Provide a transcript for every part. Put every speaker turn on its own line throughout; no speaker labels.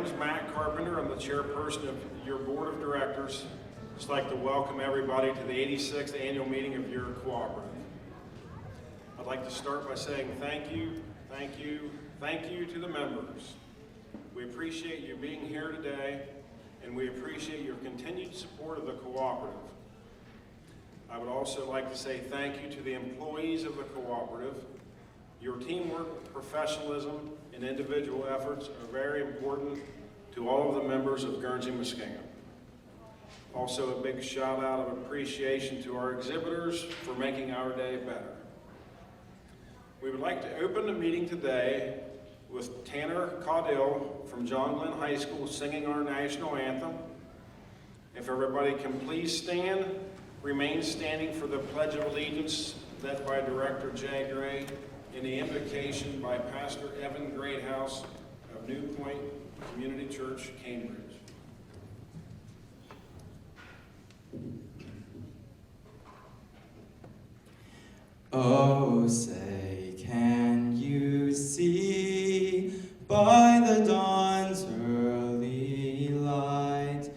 name's Matt Carpenter. I'm the chairperson of your board of directors. Just like to welcome everybody to the 86th annual meeting of your cooperative. I'd like to start by saying thank you, thank you, thank you to the members. We appreciate you being here today, and we appreciate your continued support of the cooperative. I would also like to say thank you to the employees of the cooperative. Your teamwork, professionalism, and individual efforts are very important to all of the members of Guernsey-Muskingum. Also, a big shout out of appreciation to our exhibitors for making our day better. We would like to open the meeting today with Tanner Caudill from John Glenn High School singing our national anthem. If everybody can please stand, remain standing for the Pledge of Allegiance led by Director Jay Gray and the invocation by Pastor Evan Greathouse of New Point Community Church, Cambridge.
Oh, say, can you see by the dawn's early light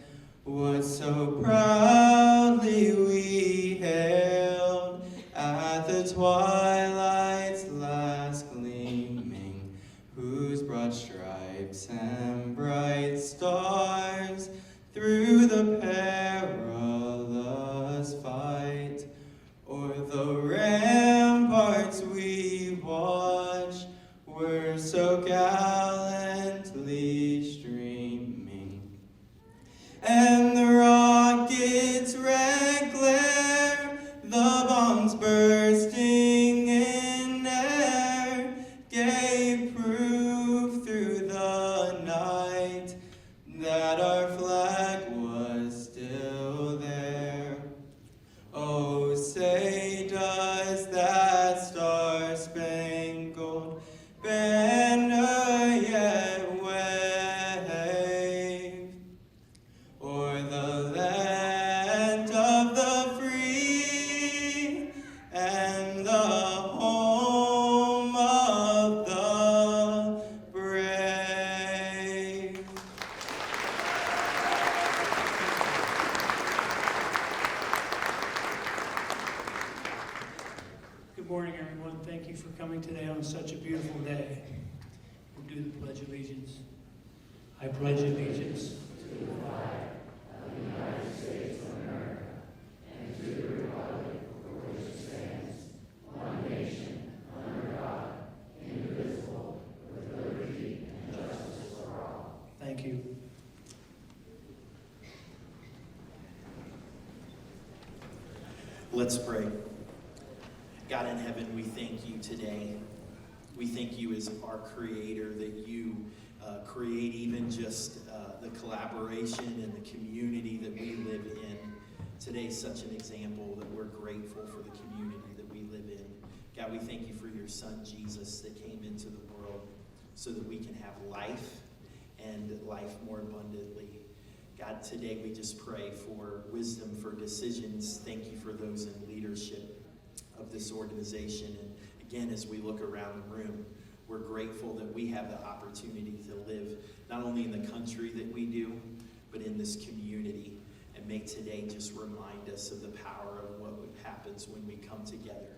what so proudly we hailed at the twilight's last gleaming, whose broad stripes and bright stars through the perilous fight o'er the ramparts we watched were so gallantly streaming, and the rockets' red glare, the bombs bursting in air, gave proof through the night that our flag was still there. Oh, say does that star-spangled banner yet wave o'er the land of the free and the home of the brave?
Good morning, everyone. Thank you for coming today on such a beautiful day. We'll do the Pledge of Allegiance. I pledge allegiance to the flag of the United States of America and to the republic for which it stands, one nation, under God, indivisible, with liberty and justice for all. Thank you.
Let's pray. God in heaven, we thank you today. We thank you as our creator, that you create even just the collaboration and the community that we live in. Today is such an example that we're grateful for the community that we live in. God, we thank you for your son, Jesus, that came into the world so that we can have life and life more abundantly. God, today we just pray for wisdom for decisions. Thank you for those in leadership of this organization. And again, as we look around the room, we're grateful that we have the opportunity to live not only in the country that we do, but in this community. And may today just remind us of the power of what happens when we come together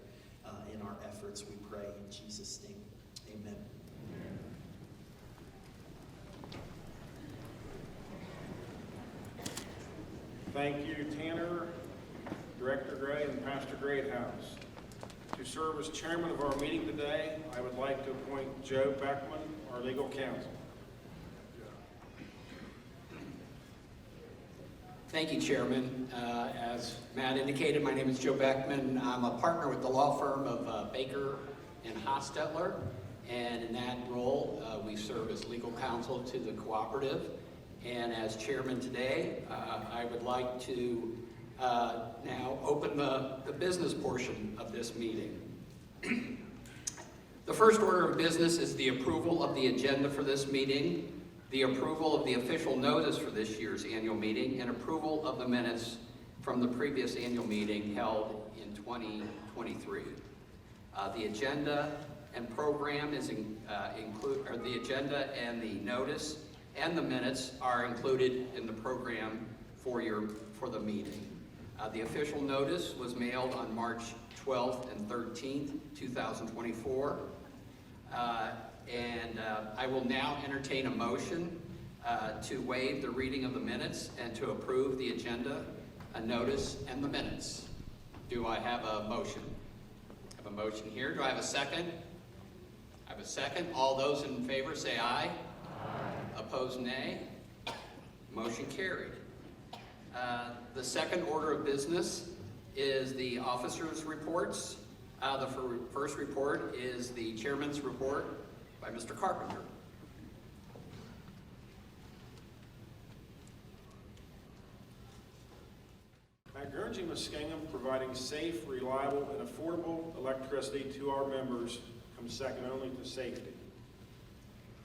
in our efforts. We pray in Jesus' name. Amen.
Thank you, Tanner, Director Gray, and Pastor Greathouse. To serve as chairman of our meeting today, I would like to appoint Joe Beckman, our legal counsel.
Thank you, Chairman. As Matt indicated, my name is Joe Beckman. I'm a partner with the law firm of Baker and Hostetler, and in that role, we serve as legal counsel to the cooperative. And as chairman today, I would like to now open the business portion of this meeting. The first order of business is the approval of the agenda for this meeting, the approval of the official notice for this year's annual meeting, and approval of the minutes from the previous annual meeting held in 2023. The agenda and program is the agenda and the notice and the minutes are included in the program for the meeting. The official notice was mailed on March 12th and 13th, 2024. I will now entertain a motion to waive the reading of the minutes and to approve the agenda, a notice, and the minutes. Do I have a motion? I have a motion here. Do I have a second? I have a second. All those in favor say aye. Aye. Opposed, nay. Motion carried. The second order of business is the officers' reports. The first report is the chairman's report by Mr. Carpenter.
At Guernsey Muskingum, providing safe, reliable, and affordable electricity to our members comes second only to safety.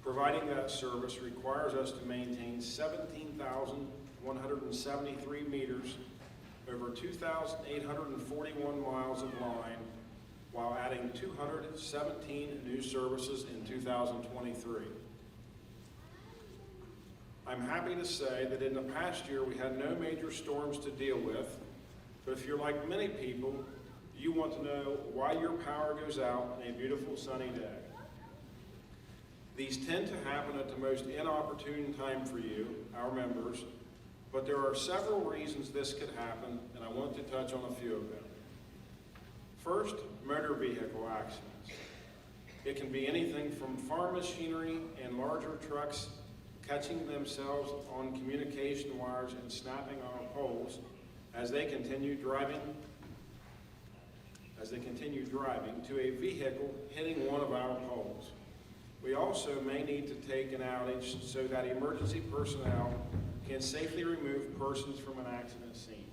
Providing that service requires us to maintain 17,173 meters over 2,841 miles of line, while adding 217 new services in 2023. I'm happy to say that in the past year we had no major storms to deal with, but if you're like many people, you want to know why your power goes out on a beautiful sunny day. These tend to happen at the most inopportune time for you, our members, but there are several reasons this could happen, and I want to touch on a few of them. First, motor vehicle accidents. It can be anything from farm machinery and larger trucks catching themselves on communication wires and snapping our poles as they continue driving to a vehicle hitting one of our poles. We also may need to take an outage so that emergency personnel can safely remove persons from an accident scene.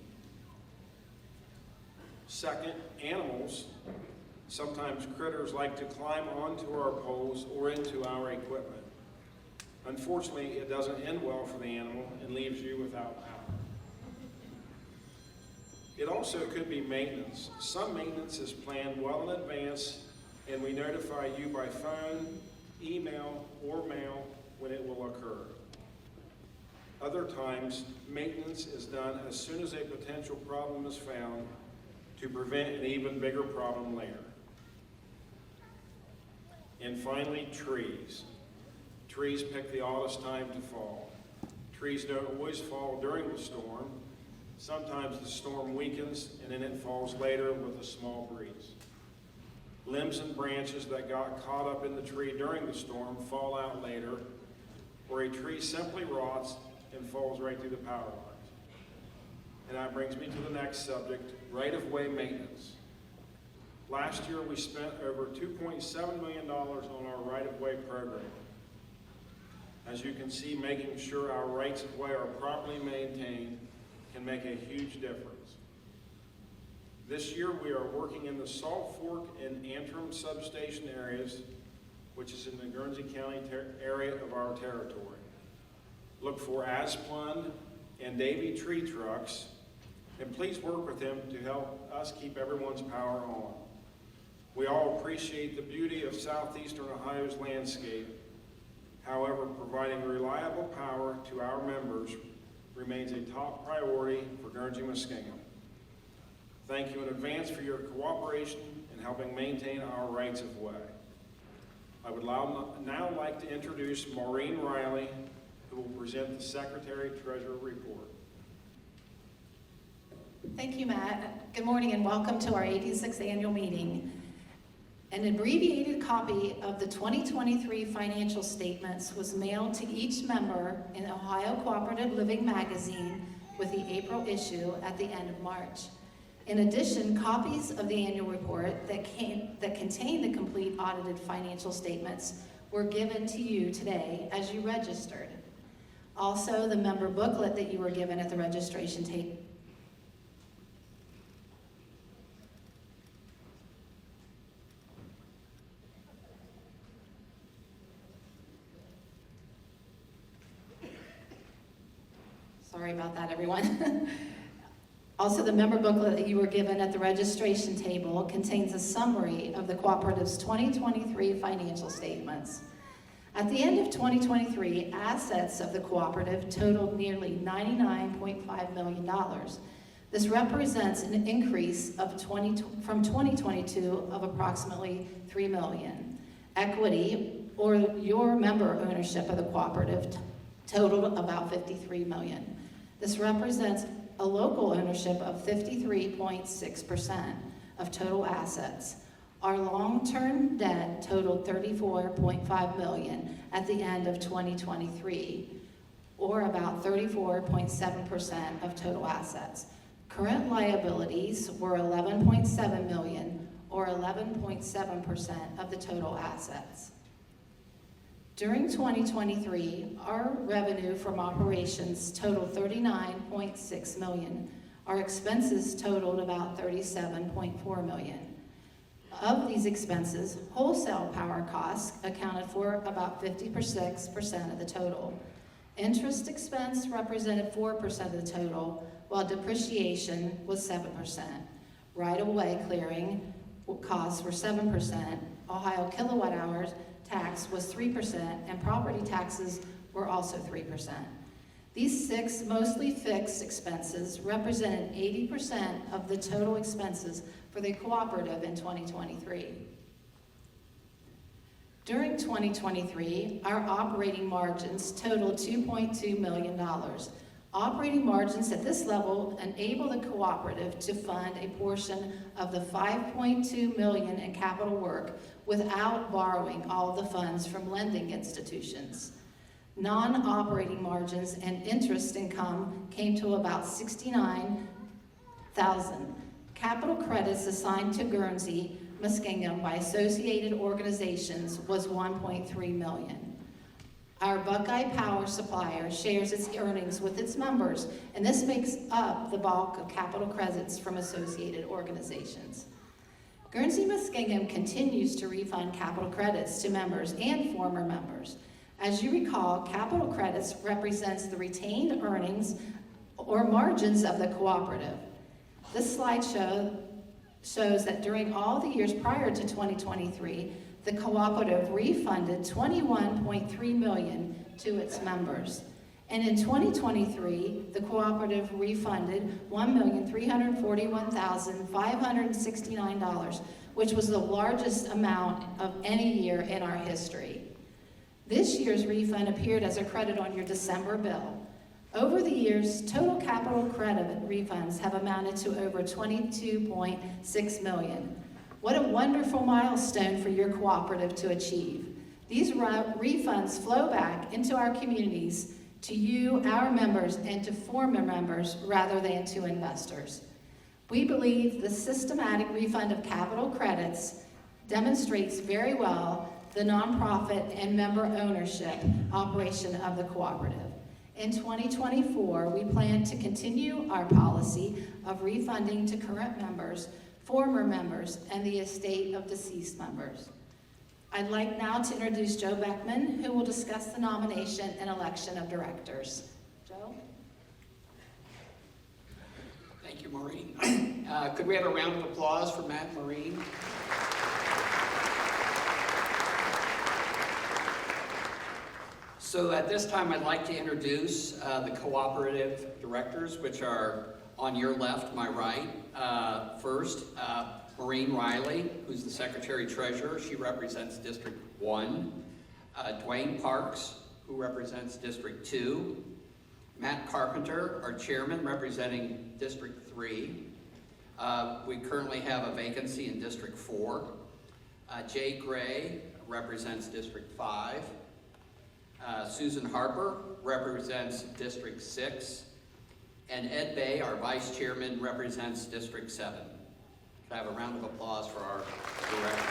Second, animals, sometimes critters, like to climb onto our poles or into our equipment. Unfortunately, it doesn't end well for the animal and leaves you without power. It also could be maintenance. Some maintenance is planned well in advance, and we notify you by phone, email, or mail when it will occur. Other times, maintenance is done as soon as a potential problem is found to prevent an even bigger problem later. And finally, trees. Trees pick the oddest time to fall. Trees don't always fall during the storm. Sometimes the storm weakens and then it falls later with a small breeze. Limbs and branches that got caught up in the tree during the storm fall out later, or a tree simply rots and falls right through the power lines. And that brings me to the next subject, right-of-way maintenance. Last year we spent over $2.7 million on our right-of-way program. As you can see, making sure our rights-of-way are properly maintained can make a huge difference. This year we are working in the Salt Fork and Antrim substation areas, which is in the Guernsey County area of our territory. Look for Asplund and Davy tree trucks, and please work with them to help us keep everyone's power on. We all appreciate the beauty of southeastern Ohio's landscape. However, providing reliable power to our members remains a top priority for Guernsey Muskingum. Thank you in advance for your cooperation in helping maintain our rights of way. I would now like to introduce Maureen Riley, who will present the Secretary-Treasurer report.
Thank you, Matt. Good morning and welcome to our 86th annual meeting. An abbreviated copy of the 2023 financial statements was mailed to each member in Ohio Cooperative Living magazine with the April issue at the end of March. In addition, copies of the annual report that contain the complete audited financial statements were given to you today as you registered. Also, the member booklet that you were given at the registration table. Sorry about that, everyone. Also, the member booklet that you were given at the registration table contains a summary of the cooperative's 2023 financial statements. At the end of 2023, assets of the cooperative totaled nearly $99.5 million. This represents an increase from 2022 of approximately $3 million. Equity, or your member ownership of the cooperative, totaled about $53 million. This represents a local ownership of 53.6% of total assets. Our long-term debt totaled $34.5 million at the end of 2023, or about 34.7% of total assets. Current liabilities were $11.7 million, or 11.7% of the total assets. During 2023, our revenue from operations totaled $39.6 million. Our expenses totaled about $37.4 million. Of these expenses, wholesale power costs accounted for about 56% of the total. Interest expense represented 4% of the total, while depreciation was 7%. Right-of-way clearing costs were 7%, Ohio kilowatt hours tax was 3%, and property taxes were also 3%. These 6 mostly fixed expenses represented 80% of the total expenses for the cooperative in 2023. During 2023, our operating margins totaled $2.2 million. Operating margins at this level enable the cooperative to fund a portion of the $5.2 million in capital work without borrowing all the funds from lending institutions. Non-operating margins and interest income came to about $69,000. Capital credits assigned to Guernsey, Muskingum by associated organizations was $1.3 million. Our Buckeye Power supplier shares its earnings with its members, and this makes up the bulk of capital credits from associated organizations. Guernsey Muskingum continues to refund capital credits to members and former members. As you recall, capital credits represents the retained earnings or margins of the cooperative. This slide shows that during all the years prior to 2023, the cooperative refunded $21.3 million to its members. And in 2023, the cooperative refunded $1,341,569, which was the largest amount of any year in our history. This year's refund appeared as a credit on your December bill. Over the years, total capital credit refunds have amounted to over $22.6 million. What a wonderful milestone for your cooperative to achieve. These refunds flow back into our communities, to you, our members, and to former members rather than to investors. We believe the systematic refund of capital credits demonstrates very well the nonprofit and member ownership operation of the cooperative. In 2024, we plan to continue our policy of refunding to current members, former members, and the estate of deceased members. I'd like now to introduce Joe Beckman, who will discuss the nomination and election of directors. Joe?
Thank you, Maureen. Could we have a round of applause for Matt and Maureen? So at this time, I'd like to introduce the cooperative directors, which are on your left, my right. First, Maureen Riley, who's the Secretary-Treasurer. She represents District 1. Dwayne Parks, who represents District 2. Matt Carpenter, our Chairman, representing District 3. We currently have a vacancy in District 4. Jay Gray represents District 5. Susan Harper represents District 6. And Ed Bay, our Vice Chairman, represents District 7. Could I have a round of applause for our directors?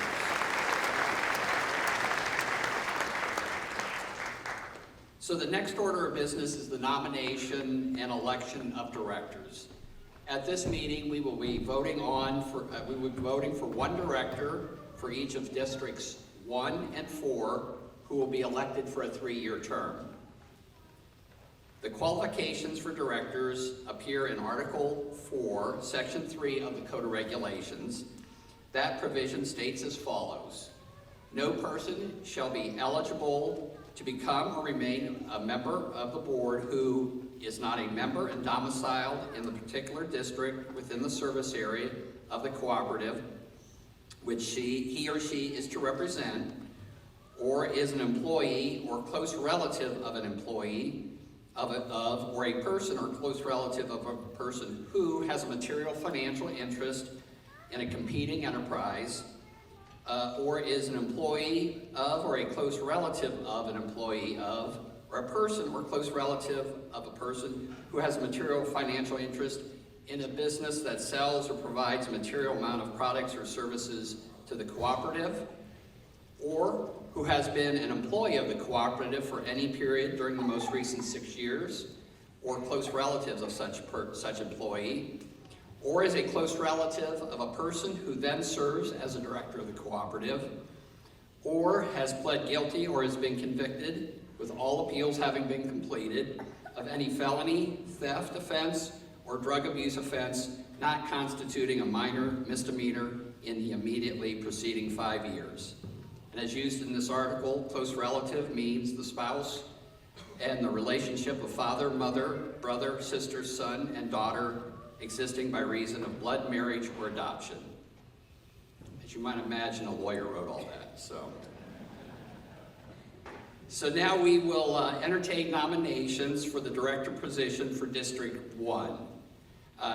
So the next order of business is the nomination and election of directors. At this meeting, we will be voting for one director for each of Districts 1 and 4, who will be elected for a 3-year term. The qualifications for directors appear in Article 4, Section 3 of the Code of Regulations. That provision states as follows: No person shall be eligible to become or remain a member of the board who is not a member and domiciled in the particular district within the service area of the cooperative which he or she is to represent, or is an employee or close relative of an employee or a person or close relative of a person who has a material financial interest in a competing enterprise, or is an employee of or a close relative of an employee of, or a person or close relative of a person who has a material financial interest in a business that sells or provides a material amount of products or services to the cooperative, or who has been an employee of the cooperative for any period during the most recent 6 years, or close relatives of such employee, or is a close relative of a person who then serves as a director of the cooperative, or has pled guilty or has been convicted, with all appeals having been completed, of any felony, theft offense, or drug abuse offense not constituting a minor misdemeanor in the immediately preceding 5 years. And as used in this article, close relative means the spouse and the relationship of father, mother, brother, sister, son, and daughter existing by reason of blood, marriage, or adoption. As you might imagine, a lawyer wrote all that, So now we will entertain nominations for the director position for District 1.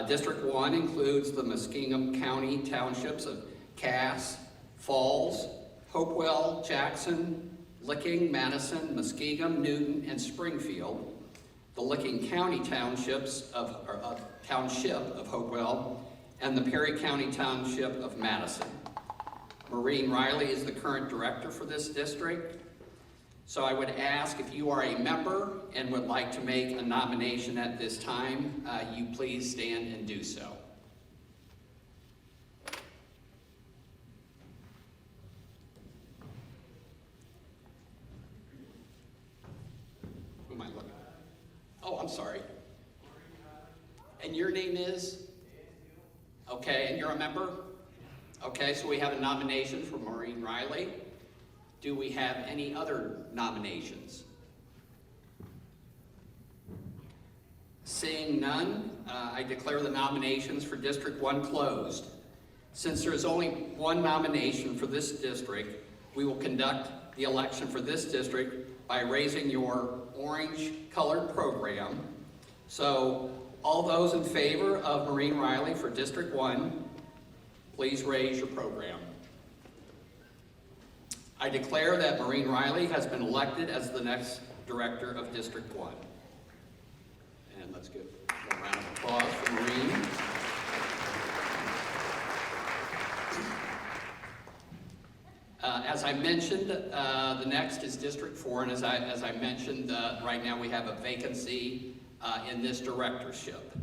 District 1 includes the Muskingum County townships of Cass, Falls, Hopewell, Jackson, Licking, Madison, Muskingum, Newton, and Springfield. The Licking County townships township of Hopewell, and the Perry County township of Madison. Maureen Riley is the current director for this district. So I would ask if you are a member and would like to make a nomination at this time, you please stand and do so. Who am I looking at? Oh, I'm sorry. And your name is? Okay, and you're a member? Okay, so we have a nomination for Maureen Riley. Do we have any other nominations? Seeing none, I declare the nominations for District 1 closed. Since there is only one nomination for this district, we will conduct the election for this district by raising your orange-colored program. So, all those in favor of Maureen Riley for District 1, please raise your program. I declare that Maureen Riley has been elected as the next director of District 1. And let's give a round of applause for Maureen. As I mentioned, the next is District 4, and as I mentioned, right now we have a vacancy in this directorship.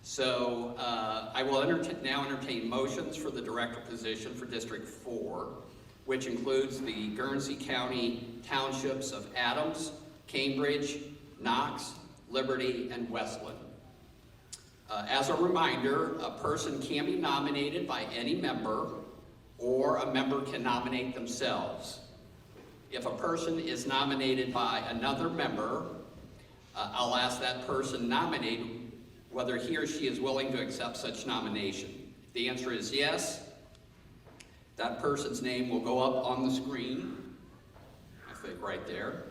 So I will now entertain motions for the director position for District 4, which includes the Guernsey County townships of Adams, Cambridge, Knox, Liberty, and Westland. As a reminder, a person can be nominated by any member, or a member can nominate themselves. If a person is nominated by another member, I'll ask that person nominated whether he or she is willing to accept such nomination. If the answer is yes, that person's name will go up on the screen, I think right there.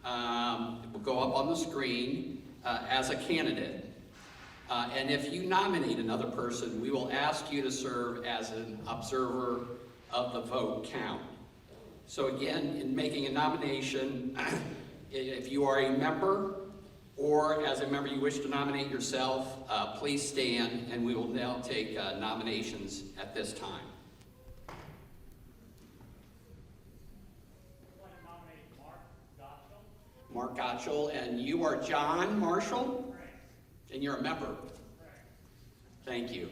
It will go up on the screen as a candidate. And if you nominate another person, we will ask you to serve as an observer of the vote count. So again, in making a nomination, if you are a member or as a member you wish to nominate yourself, please stand, and we will now take nominations at this time. Mark Gottschall, and you are John Marshall? Correct. And you're a member? Correct. Thank you.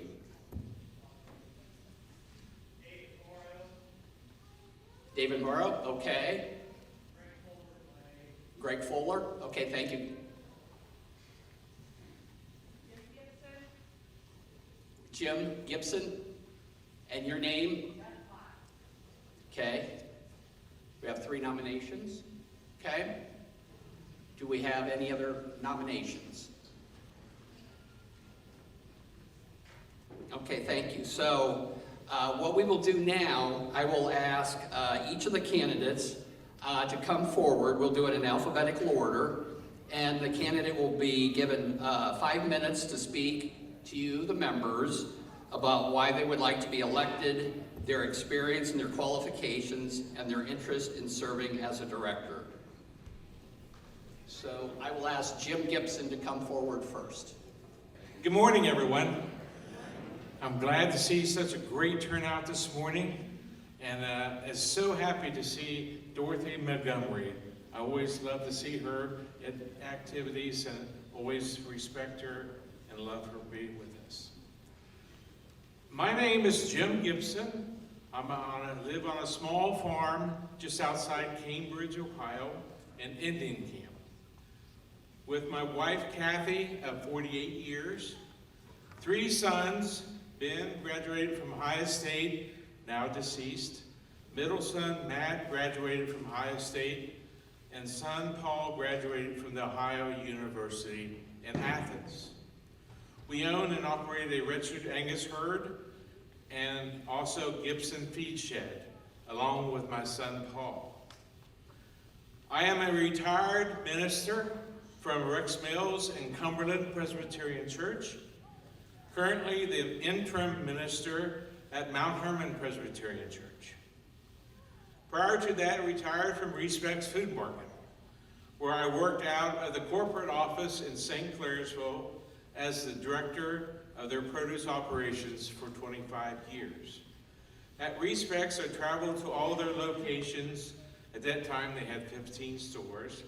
David Morrow, okay. Greg Fuller, okay, thank you. Jim Gibson, and your name? Okay. We have 3 nominations, okay? Do we have any other nominations? Okay, thank you. So what we will do now, I will ask each of the candidates to come forward. We'll do it in alphabetical order, and the candidate will be given 5 minutes to speak to you, the members, about why they would like to be elected, their experience and their qualifications, and their interest in serving as a director. So I will ask Jim Gibson to come forward first.
Good morning, everyone. I'm glad to see such a great turnout this morning, and is so happy to see Dorothy Montgomery. I always love to see her at activities and always respect her and love her being with us. My name is Jim Gibson. I live on a small farm just outside Cambridge, Ohio, in Indian Camp. With my wife, Kathy, of 48 years, 3 sons. Ben graduated from Ohio State, now deceased. Middle son, Matt, graduated from Ohio State. And son, Paul, graduated from The Ohio University in Athens. We own and operate a registered Angus herd and also Gibson Feed Shed, along with my son, Paul. I am a retired minister from Rex Mills and Cumberland Presbyterian Church, currently the interim minister at Mount Hermon Presbyterian Church. Prior to that, I retired from Respects Food Market, where I worked out of the corporate office in St. Clairsville as the director of their produce operations for 25 years. At Respects, I traveled to all their locations. At that time, they had 15 stores,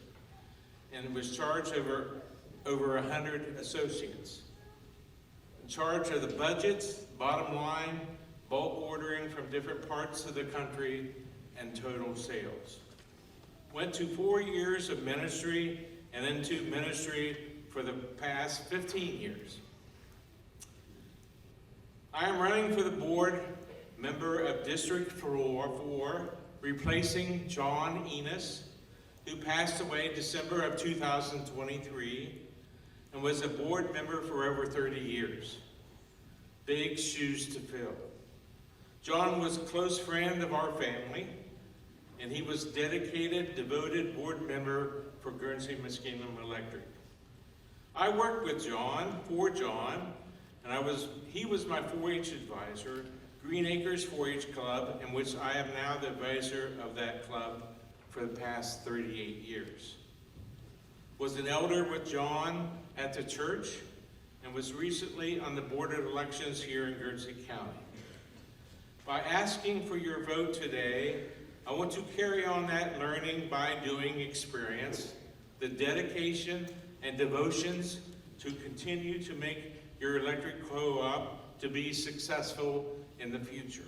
and was charged over 100 associates. In charge of the budgets, bottom line, bulk ordering from different parts of the country, and total sales. Went to 4 years of ministry and into ministry for the past 15 years. I am running for the board member of District 4, replacing John Enos, who passed away December of 2023 and was a board member for over 30 years. Big shoes to fill. John was a close friend of our family, and he was dedicated, devoted board member for Guernsey Muskingum Electric. I worked with John, for John, and he was my 4-H advisor, Green Acres 4-H Club, in which I am now the advisor of that club for the past 38 years. Was an elder with John at the church, and was recently on the Board of Elections here in Guernsey County. By asking for your vote today, I want to carry on that learning by doing experience, the dedication and devotions to continue to make your electric co-op to be successful in the future.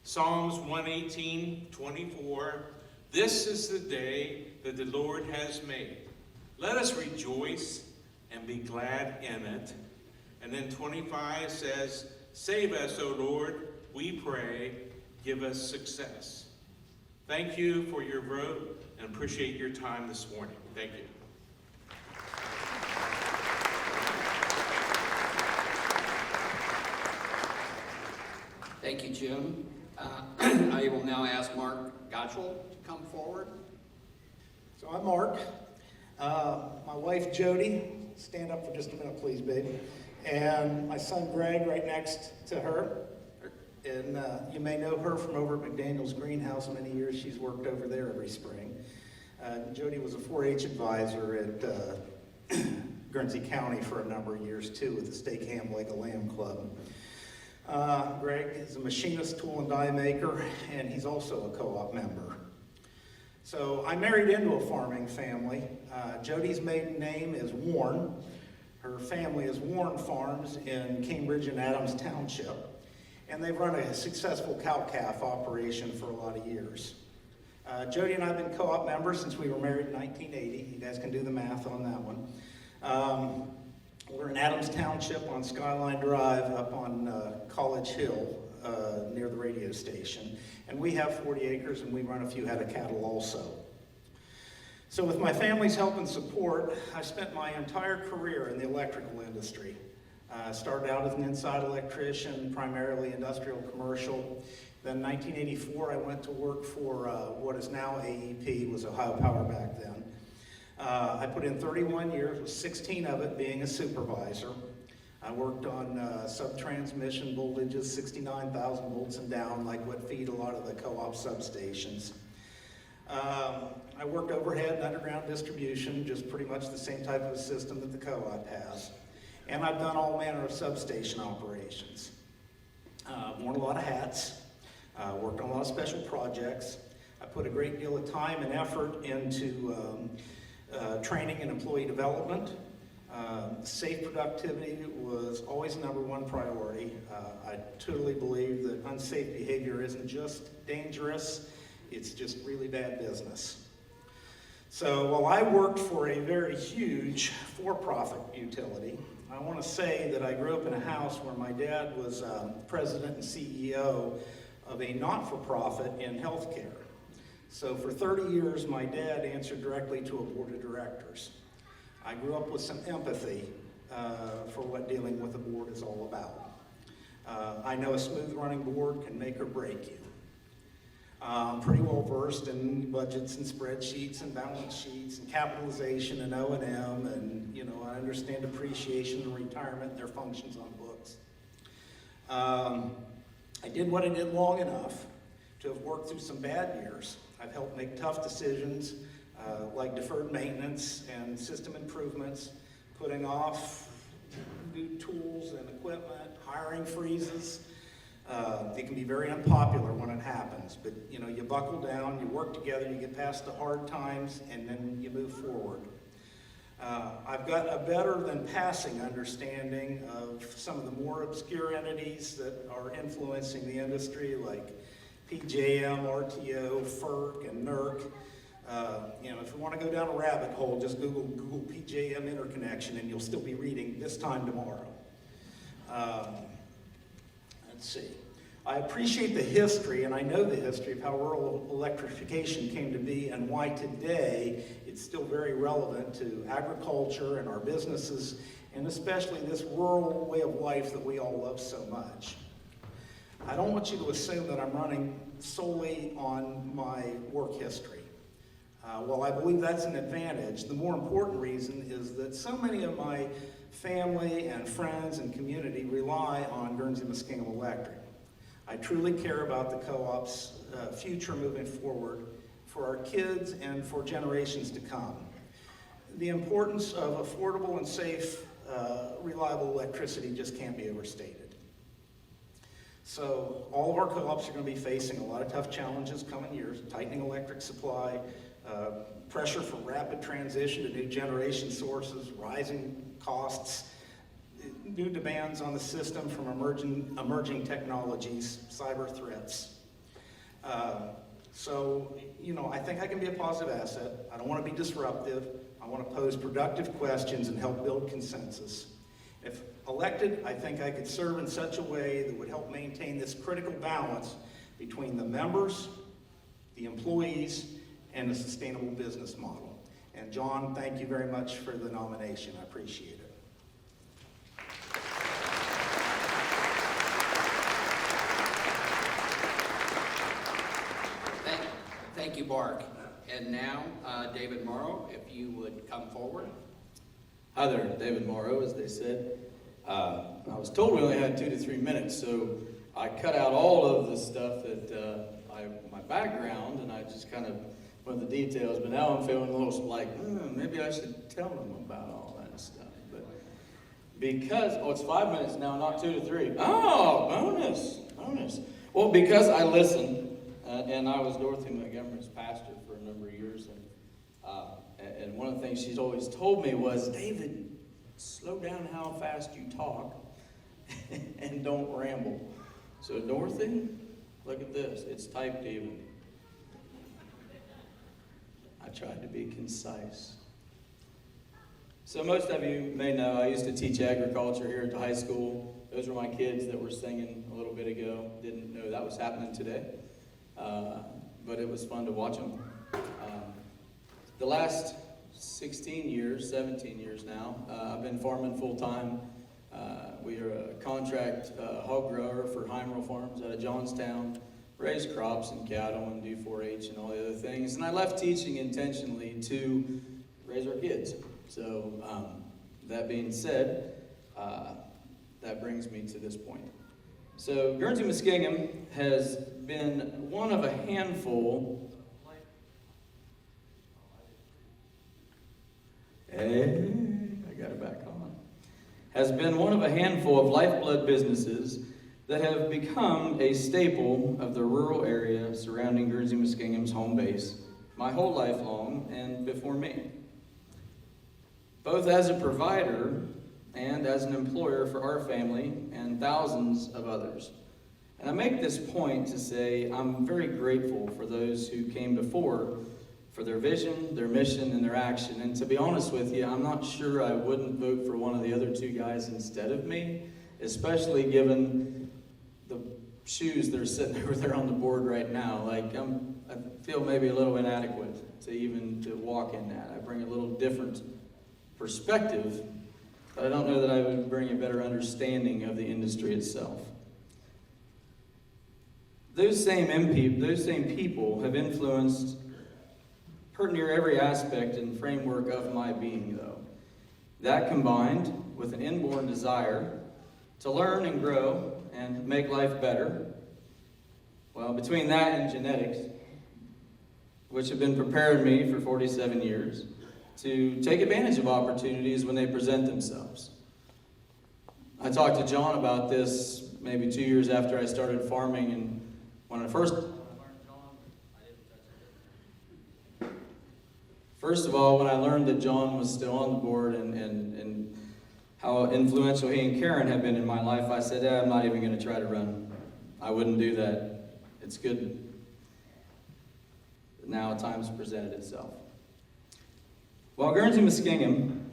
Psalms 118:24, this is the day that the Lord has made. Let us rejoice and be glad in it. And then 25 says, save us, O Lord, we pray, give us success. Thank you for your vote and appreciate your time this morning. Thank you.
Thank you, Jim. I will now ask Mark Gottschall to come forward.
So I'm Mark. My wife Jody, stand up for just a minute, please, baby. And my son Greg right next to her. And you may know her from over at McDaniel's Greenhouse. Many years she's worked over there every spring. Jody was a 4-H advisor at Guernsey County for a number of years too, with the Steak Ham Leg of Lamb Club. Greg is a machinist, tool and die maker, and he's also a co-op member. So I married into a farming family. Jody's maiden name is Warren. Her family is Warren Farms in Cambridge and Adams Township. And they've run a successful cow-calf operation for a lot of years. Jody and I have been co-op members since we were married in 1980. You guys can do the math on that one. We're in Adams Township on Skyline Drive up on College Hill. near the radio station. And we have 40 acres and we run a few head of cattle also. So with my family's help and support, I spent my entire career in the electrical industry. Started out as an inside electrician, primarily industrial commercial. Then in 1984, I went to work for what is now AEP, was Ohio Power back then. I put in 31 years, with 16 of it being a supervisor. I worked on sub-transmission voltages, 69,000 volts and down, like what feed a lot of the co-op substations. I worked overhead and underground distribution, just pretty much the same type of a system that the co-op has. And I've done all manner of substation operations. Worn a lot of hats, worked on a lot of special projects. I put a great deal of time and effort into training and employee development. Safe productivity was always number one priority. I totally believe that unsafe behavior isn't just dangerous, it's just really bad business. So while I worked for a very huge for-profit utility, I want to say that I grew up in a house where my dad was president and CEO of a not-for-profit in healthcare. So for 30 years, my dad answered directly to a board of directors. I grew up with some empathy for what dealing with a board is all about. I know a smooth running board can make or break you. I'm pretty well versed in budgets and spreadsheets and balance sheets and capitalization and O&M, and I understand depreciation and retirement and their functions on books. I did what I did long enough to have worked through some bad years. I've helped make tough decisions like deferred maintenance and system improvements, putting off new tools and equipment, hiring freezes. They can be very unpopular when it happens, but you buckle down, you work together, you get past the hard times, and then you move forward. I've got a better than passing understanding of some of the more obscure entities that are influencing the industry, like PJM, RTO, FERC, and NERC. If you want to go down a rabbit hole, just Google PJM interconnection, and you'll still be reading this time tomorrow. Let's see. I appreciate the history, and I know the history of how rural electrification came to be and why today it's still very relevant to agriculture and our businesses, and especially this rural way of life that we all love so much. I don't want you to assume that I'm running solely on my work history. While I believe that's an advantage, the more important reason is that so many of my family and friends and community rely on Guernsey Muskingum Electric. I truly care about the co-op's future moving forward for our kids and for generations to come. The importance of affordable and safe, reliable electricity just can't be overstated. So all of our co-ops are going to be facing a lot of tough challenges coming years: tightening electric supply, pressure for rapid transition to new generation sources, rising costs, new demands on the system from emerging technologies, cyber threats. I think I can be a positive asset. I don't want to be disruptive. I want to pose productive questions and help build consensus. If elected, I think I could serve in such a way that would help maintain this critical balance between the members, the employees, and a sustainable business model. And John, thank you very much for the nomination. I appreciate it.
Thank you, Bark. And now, David Morrow, if you would come forward.
Hi there, David Morrow, as they said. I was told we only had 2 to 3 minutes, so I cut out all of the stuff that my background, and I just kind of went the details. But now I'm feeling a little like maybe I should tell them about all that stuff. But because it's 5 minutes now, not 2 to 3. Oh, bonus. Well, because I listened. And I was Dorothy Montgomery's pastor for a number of years, and one of the things she's always told me was, David, slow down how fast you talk, and don't ramble. So Dorothy, look at this. It's typed even. I tried to be concise. So most of you may know I used to teach agriculture here at the high school. Those were my kids that were singing a little bit ago. Didn't know that was happening today, but it was fun to watch them. The last 16 years, 17 years now, I've been farming full-time. We are a contract hog grower for Heimerl Farms out of Johnstown, raise crops and cattle and do 4-H and all the other things. And I left teaching intentionally to raise our kids. So that being said, that brings me to this point. So Guernsey Muskingum has been one of a handful. Hey, I got it back on. Has been one of a handful of lifeblood businesses that have become a staple of the rural area surrounding Guernsey Muskingum's home base my whole life long and before me. Both as a provider and as an employer for our family and thousands of others. And I make this point to say I'm very grateful for those who came before, for their vision, their mission, and their action. And to be honest with you, I'm not sure I wouldn't vote for one of the other two guys instead of me, especially given the shoes that are sitting over there on the board right now. Like, I feel maybe a little inadequate to walk in that. I bring a little different perspective, but I don't know that I would bring a better understanding of the industry itself. Those same people have influenced pretty near every aspect and framework of my being, though. That combined with an inborn desire to learn and grow and make life better, well, between that and genetics, which have been preparing me for 47 years, to take advantage of opportunities when they present themselves. I talked to John about this maybe 2 years after I started farming, and when I first of all, when I learned that John was still on the board and how influential he and Karen have been in my life, I said, I'm not even going to try to run. I wouldn't do that. It's good. But now time's presented itself. While Guernsey Muskingum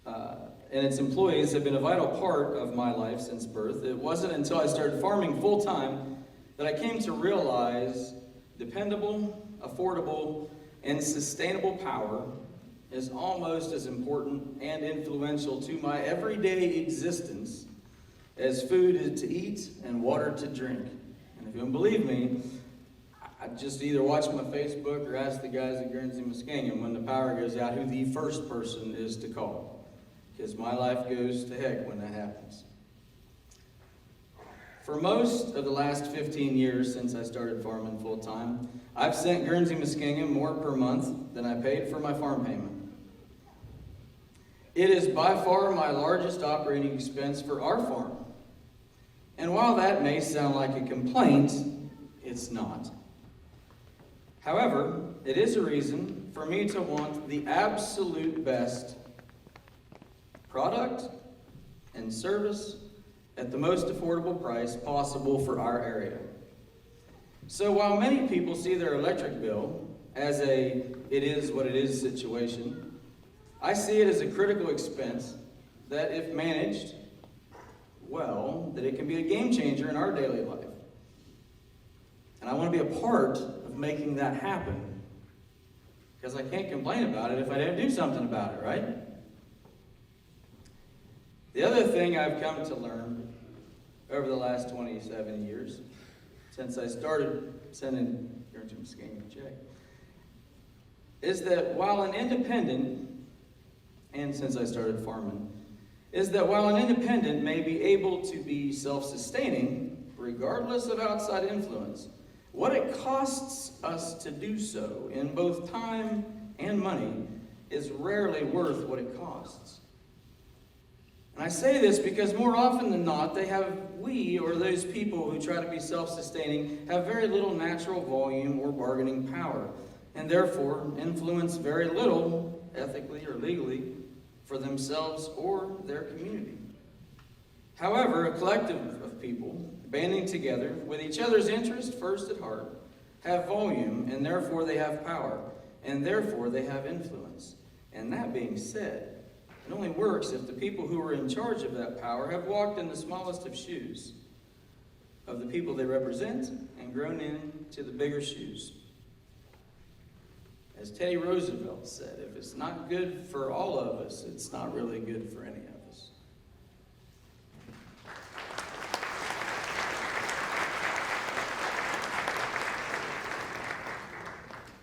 and its employees have been a vital part of my life since birth, it wasn't until I started farming full-time that I came to realize dependable, affordable, and sustainable power is almost as important and influential to my everyday existence as food is to eat and water to drink. And if you don't believe me, I just either watch my Facebook or ask the guys at Guernsey Muskingum when the power goes out who the first person is to call. Because my life goes to heck when that happens. For most of the last 15 years since I started farming full-time, I've sent Guernsey Muskingum more per month than I paid for my farm payment. It is by far my largest operating expense for our farm. And while that may sound like a complaint, it's not. However, it is a reason for me to want the absolute best product and service at the most affordable price possible for our area. So while many people see their electric bill as a it is what it is situation, I see it as a critical expense that if managed well, that it can be a game changer in our daily life. And I want to be a part of making that happen. Because I can't complain about it if I don't do something about it, right? The other thing I've come to learn over the last 27 years, since I started sending Guernsey Muskingum a check, is that while an independent, and since I started farming, is that while an independent may be able to be self-sustaining, regardless of outside influence, what it costs us to do so in both time and money is rarely worth what it costs. And I say this because more often than not, we or those people who try to be self-sustaining have very little natural volume or bargaining power, and therefore influence very little, ethically or legally, for themselves or their community. However, a collective of people banding together with each other's interest first at heart have volume, and therefore they have power, and therefore they have influence. And that being said, It only works if the people who are in charge of that power have walked in the smallest of shoes of the people they represent and grown into the bigger shoes. As Teddy Roosevelt said, if it's not good for all of us, it's not really good for any of us.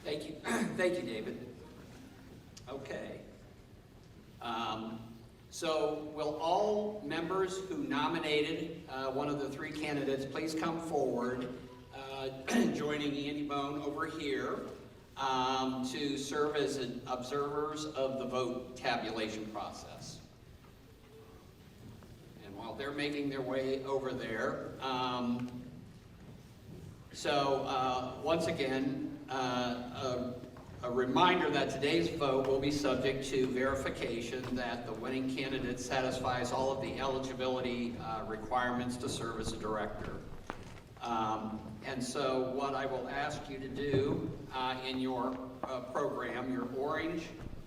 Thank you. Thank you, David. Okay. So will all members who nominated one of the three candidates please come forward, joining Andy Bone over here, to serve as observers of the vote tabulation process. And while they're making their way over there, once again, a reminder that today's vote will be subject to verification that the winning candidate satisfies all of the eligibility requirements to serve as a director. And so what I will ask you to do in your program, your orange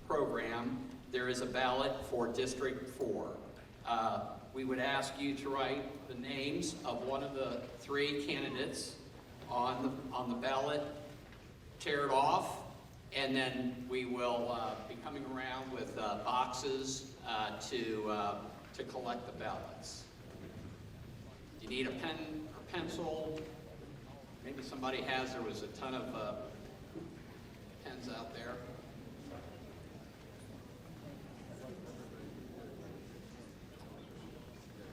program, there is a ballot for District 4. We would ask you to write the names of one of the three candidates on the ballot, tear it off, and then we will be coming around with boxes to collect the ballots. You need a pen or pencil. Maybe somebody has. There was a ton of pens out there.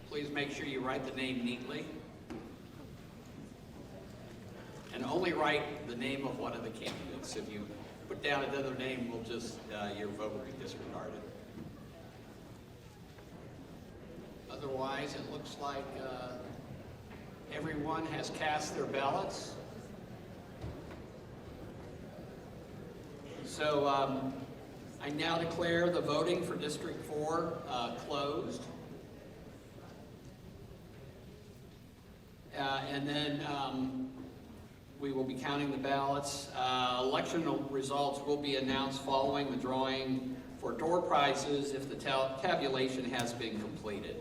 Please make sure you write the name neatly. And only write the name of one of the candidates. If you put down another name, your vote will be disregarded. Otherwise, it looks like everyone has cast their ballots. So I now declare the voting for District 4 closed. And then we will be counting the ballots. Election results will be announced following the drawing for door prizes if the tabulation has been completed.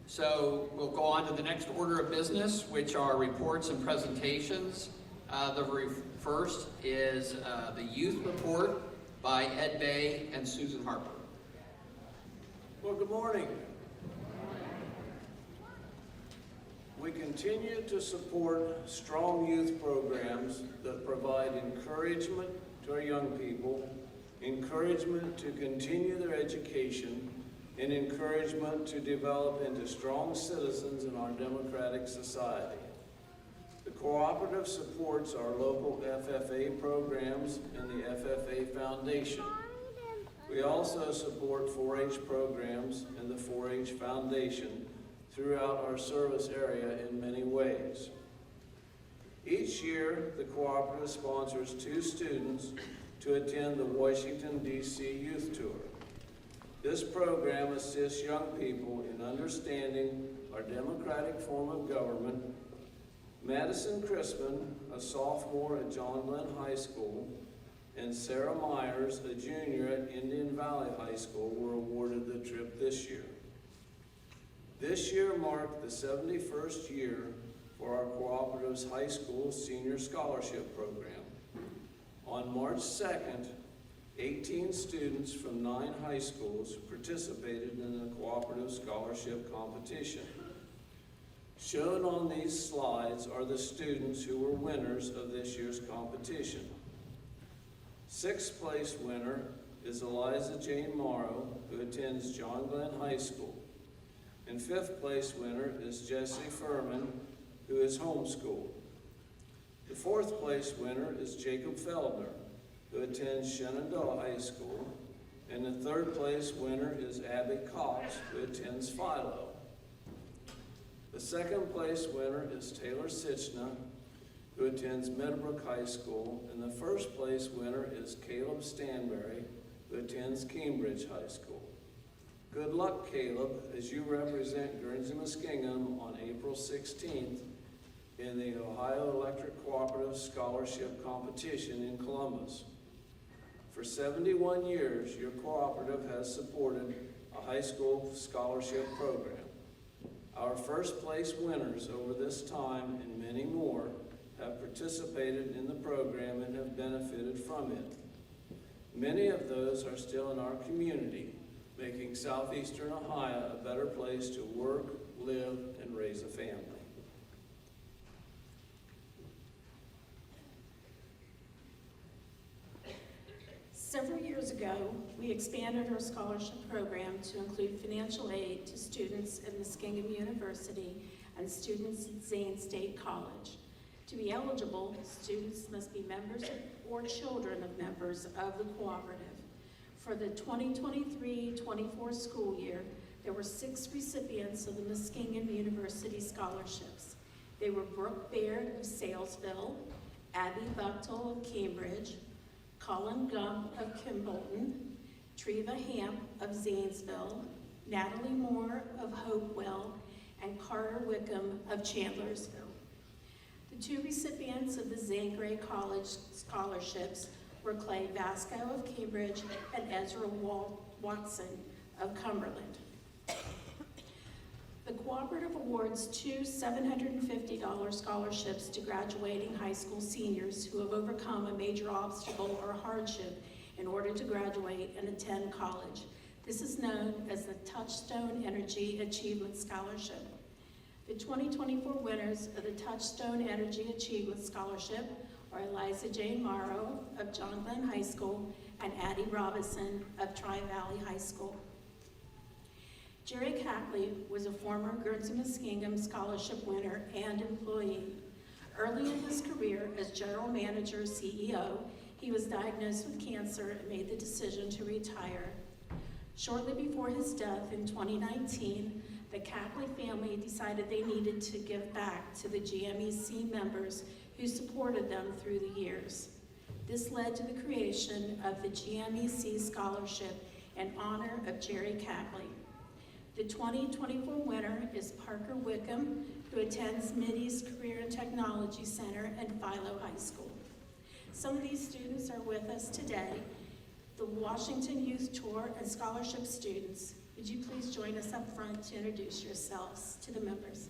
So we'll go on to the next order of business, which are reports and presentations. The first is the youth report by Ed Bay and Susan Harper.
Well, good morning. We continue to support strong youth programs that provide encouragement to our young people, encouragement to continue their education, and encouragement to develop into strong citizens in our democratic society. The cooperative supports our local FFA programs and the FFA Foundation. We also support 4-H programs and the 4-H Foundation throughout our service area in many ways. Each year, the cooperative sponsors 2 students to attend the Washington, D.C. Youth Tour. This program assists young people in understanding our democratic form of government. Madison Crispin, a sophomore at John Glenn High School, and Sarah Myers, a junior at Indian Valley High School, were awarded the trip this year. This year marked the 71st year for our cooperative's high school senior scholarship program. On March 2nd, 18 students from 9 high schools participated in the cooperative scholarship competition. Shown on these slides are the students who were winners of this year's competition. 6th place winner is Eliza Jane Morrow, who attends John Glenn High School. And 5th place winner is Jesse Furman, who is homeschooled. The 4th place winner is Jacob Feldner, who attends Shenandoah High School. And the 3rd place winner is Abby Cox, who attends Philo. The 2nd place winner is Taylor Sichna, who attends Meadowbrook High School. And the 1st place winner is Caleb Stanberry, who attends Cambridge High School. Good luck, Caleb, as you represent Guernsey-Muskingum on April 16th in the Ohio Electric Cooperative Scholarship Competition in Columbus. For 71 years, your cooperative has supported a high school scholarship program. Our first place winners over this time and many more have participated in the program and have benefited from it. Many of those are still in our community, making southeastern Ohio a better place to work, live, and raise a family.
Several years ago, we expanded our scholarship program to include financial aid to students at Muskingum University and students at Zane State College. To be eligible, students must be members or children of members of the cooperative. For the 2023-24 school year, there were 6 recipients of the Muskingum University scholarships. They were Brooke Baird of Salesville, Abby Buchtel of Cambridge, Colin Gump of Kimbolton, Treva Hamp of Zanesville, Natalie Moore of Hopewell, and Carter Wickham of Chandlersville. The 2 recipients of the Zane Grey College scholarships were Clay Vasco of Cambridge and Ezra Watson of Cumberland. The cooperative awards 2 $750 scholarships to graduating high school seniors who have overcome a major obstacle or hardship in order to graduate and attend college. This is known as the Touchstone Energy Achievement Scholarship. The 2024 winners of the Touchstone Energy Achievement Scholarship are Eliza Jane Morrow of John Glenn High School and Addie Robinson of Tri-Valley High School. Jerry Cackley was a former Guernsey Muskingum Scholarship winner and employee. Early in his career as general manager CEO, he was diagnosed with cancer and made the decision to retire. Shortly before his death in 2019, the Cackley family decided they needed to give back to the GMEC members who supported them through the years. This led to the creation of the GMEC Scholarship in honor of Jerry Cackley. The 2024 winner is Parker Wickham, who attends Mideast Career and Technology Center and Philo High School. Some of these students are with us today. The Washington Youth Tour and Scholarship students, would you please join us up front to introduce yourselves to the members?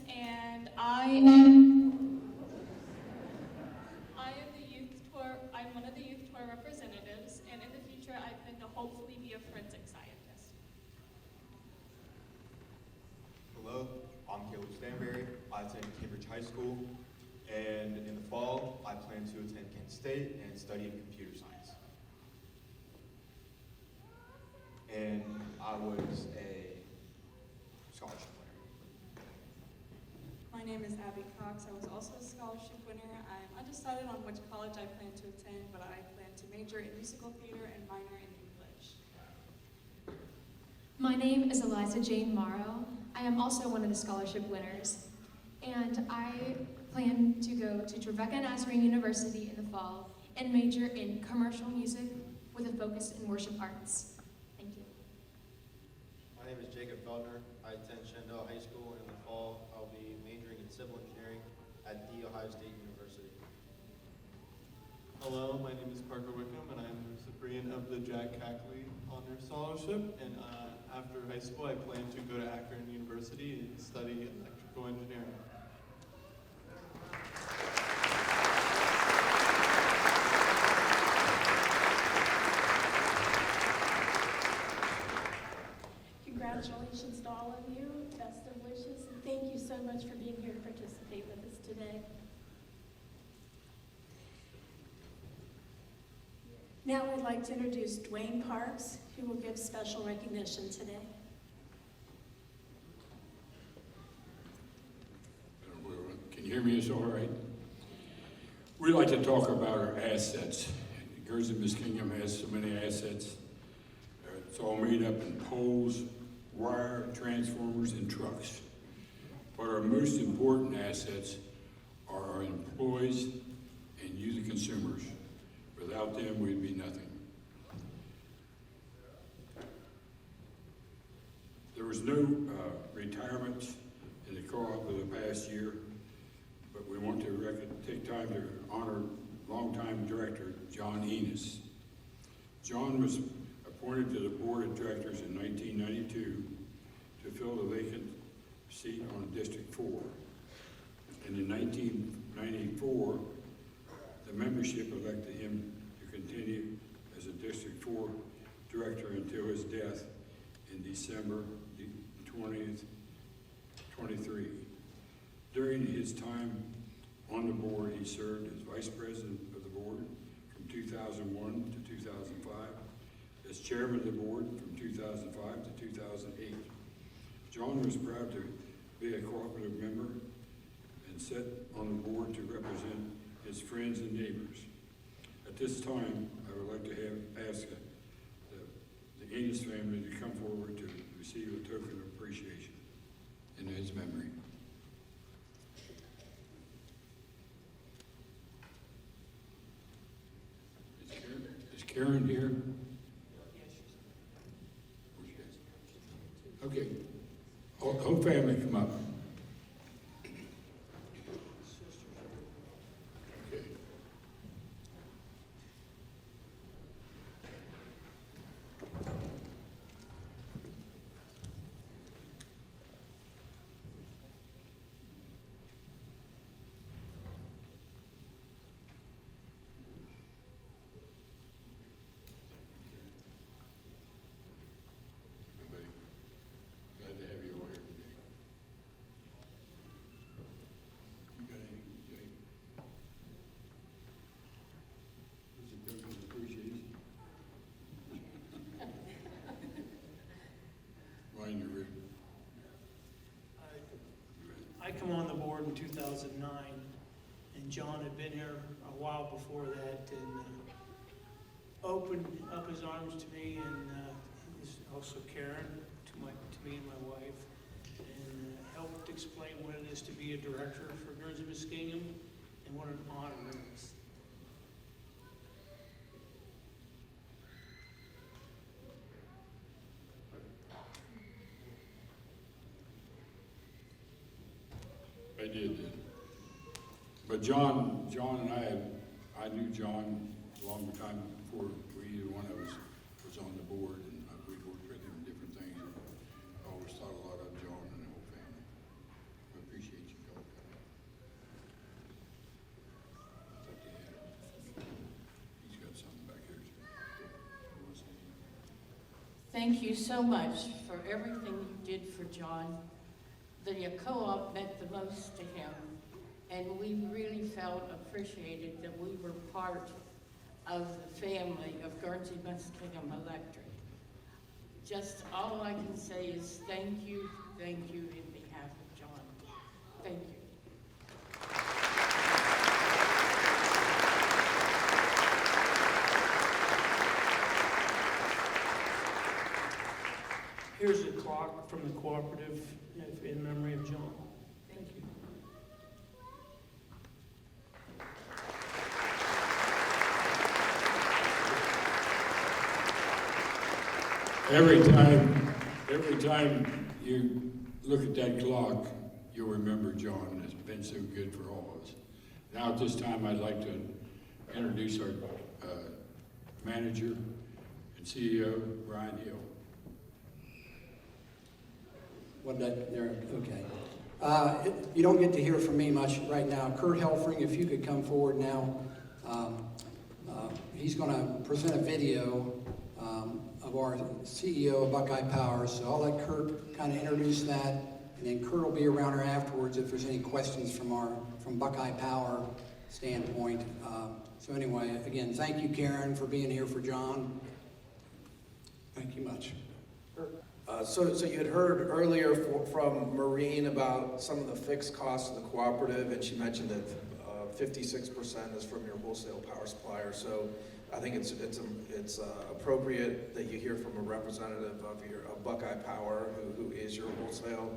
And I am the youth tour. I'm one of the youth tour representatives, and in the future, I plan to hopefully be a forensic scientist.
Hello, I'm Caleb Stanberry. I attend Cambridge High School, and in the fall, I plan to attend Kent State and study computer science. And I was a scholarship winner.
My name is Abby Cox. I was also a scholarship winner. I'm undecided on which college I plan to attend, but I plan to major in musical theater and minor in English.
My name is Eliza Jane Morrow. I am also one of the scholarship winners, and I plan to go to Trevecca Nazarene University in the fall and major in commercial music with a focus in worship arts. Thank you.
My name is Jacob Feldner. I attend Shandell High School. In the fall, I'll be majoring in civil engineering at The Ohio State University.
Hello, my name is Parker Wickham, and I'm the recipient of the Jack Cackley Honor Scholarship. And after high school, I plan to go to Akron University and study electrical engineering.
Congratulations to all of you. Best of wishes, and thank you so much for being here to participate with us today. Now I'd like to introduce Dwayne Parks, who will give special recognition today.
Can you hear me? It's all right. We like to talk about our assets. Guernsey Muskingum has so many assets. It's all made up in poles, wire, transformers, and trucks. But our most important assets are our employees and you, the consumers. Without them, we'd be nothing. There was no retirements in the co-op for the past year, but we want to take time to honor longtime director John Enos. John was appointed to the board of directors in 1992 to fill the vacant seat on District 4. And in 1994, the membership elected him to continue as a District 4 director until his death in December 20th, 23. During his time on the board, he served as vice president of the board from 2001 to 2005, as chairman of the board from 2005 to 2008. John was proud to be a cooperative member and sit on the board to represent his friends and neighbors. At this time, I would like to ask the Enos family to come forward to receive a token of appreciation in his memory. Is Karen here? Okay. Whole family come up. Okay. Glad to have you all here today. You got anything, Jay? Is it token of appreciation? Ryan, you're ready.
I come on the board in 2009, and John had been here a while before that, and opened up his arms to me, and also Karen, to me and my wife, and helped explain what it is to be a director for Guernsey Muskingum, and what an honor it is.
I did. But John and I knew John a long time before either one of us was on the board, and we'd worked with him in different things. I always thought a lot of John and the whole family. We appreciate you all coming. I thought they had it. He's got something back here. You wanna say anything?
Thank you so much for everything you did for John. The co-op meant the most to him, and we really felt appreciated that we were part of the family of Guernsey Muskingum Electric. Just all I can say is thank you in behalf of John. Thank you.
Here's a clock from the cooperative in memory of John.
Thank you.
Every time you look at that clock, you'll remember John. It's been so good for all of us. Now at this time, I'd like to introduce our manager and CEO, Brian Hill.
What that there? Okay. You don't get to hear from me much right now. Kurt Helfring, if you could come forward now. He's going to present a video of our CEO of Buckeye Power. So I'll let Kurt kind of introduce that, and then Kurt will be around here afterwards if there's any questions from Buckeye Power standpoint. So anyway, again, thank you, Karen, for being here for John. Thank you much.
So you had heard earlier from Maureen about some of the fixed costs of the cooperative, and she mentioned that 56% is from your wholesale power supplier. So I think it's appropriate that you hear from a representative of Buckeye Power, who is your wholesale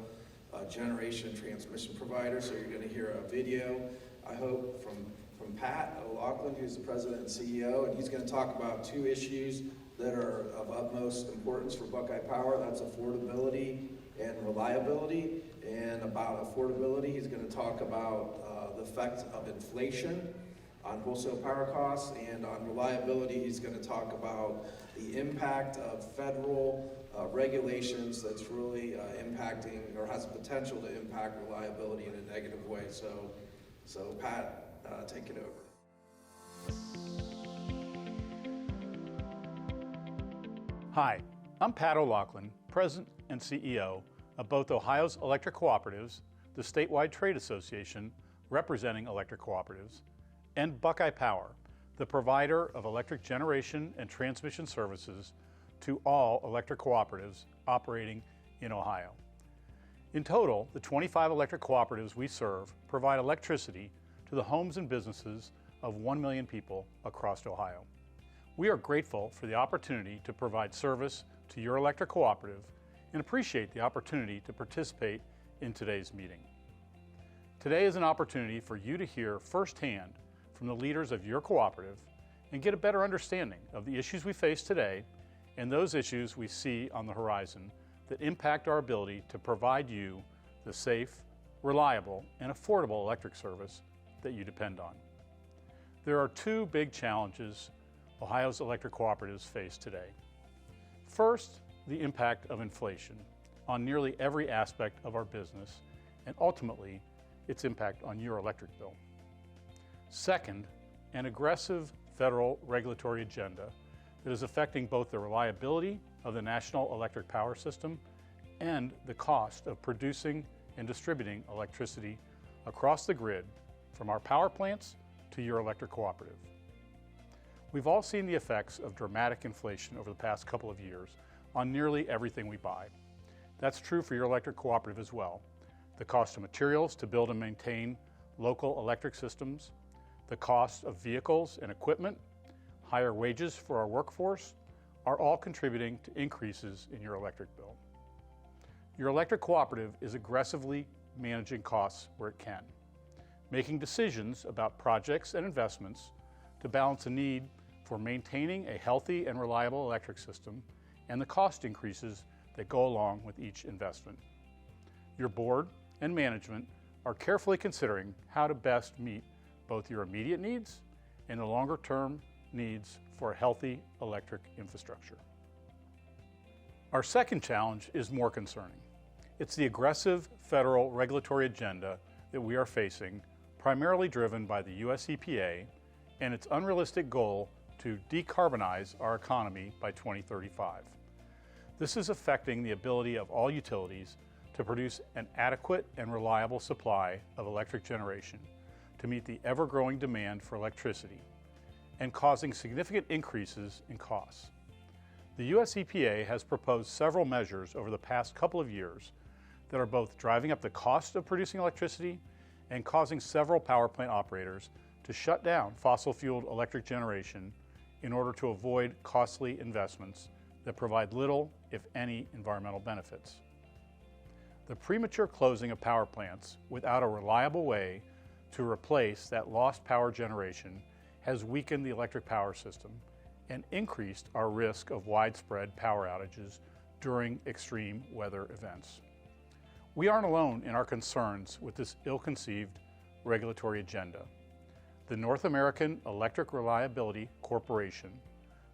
generation transmission provider. So you're going to hear a video, I hope, from Pat O'Loughlin, who's the president and CEO, and he's going to talk about two issues that are of utmost importance for Buckeye Power. That's affordability and reliability. And about affordability, he's going to talk about the effect of inflation on wholesale power costs, and on reliability, he's going to talk about the impact of federal regulations that's really impacting, or has the potential to impact, reliability in a negative way. So Pat, take it over.
Hi, I'm Pat O'Loughlin, President and CEO of both Ohio's Electric Cooperatives, the statewide trade association representing electric cooperatives, and Buckeye Power, the provider of electric generation and transmission services to all electric cooperatives operating in Ohio. In total, the 25 electric cooperatives we serve provide electricity to the homes and businesses of 1 million people across Ohio. We are grateful for the opportunity to provide service to your electric cooperative and appreciate the opportunity to participate in today's meeting. Today is an opportunity for you to hear firsthand from the leaders of your cooperative and get a better understanding of the issues we face today and those issues we see on the horizon that impact our ability to provide you the safe, reliable, and affordable electric service that you depend on. There are two big challenges Ohio's electric cooperatives face today. First, the impact of inflation on nearly every aspect of our business, and ultimately, its impact on your electric bill. Second, an aggressive federal regulatory agenda that is affecting both the reliability of the national electric power system and the cost of producing and distributing electricity across the grid from our power plants to your electric cooperative. We've all seen the effects of dramatic inflation over the past couple of years on nearly everything we buy. That's true for your electric cooperative as well. The cost of materials to build and maintain local electric systems, the cost of vehicles and equipment, higher wages for our workforce are all contributing to increases in your electric bill. Your electric cooperative is aggressively managing costs where it can, making decisions about projects and investments to balance the need for maintaining a healthy and reliable electric system and the cost increases that go along with each investment. Your board and management are carefully considering how to best meet both your immediate needs and the longer-term needs for a healthy electric infrastructure. Our second challenge is more concerning. It's the aggressive federal regulatory agenda that we are facing, primarily driven by the US EPA and its unrealistic goal to decarbonize our economy by 2035. This is affecting the ability of all utilities to produce an adequate and reliable supply of electric generation to meet the ever-growing demand for electricity and causing significant increases in costs. The US EPA has proposed several measures over the past couple of years that are both driving up the cost of producing electricity and causing several power plant operators to shut down fossil-fueled electric generation in order to avoid costly investments that provide little, if any, environmental benefits. The premature closing of power plants without a reliable way to replace that lost power generation has weakened the electric power system and increased our risk of widespread power outages during extreme weather events. We aren't alone in our concerns with this ill-conceived regulatory agenda. The North American Electric Reliability Corporation,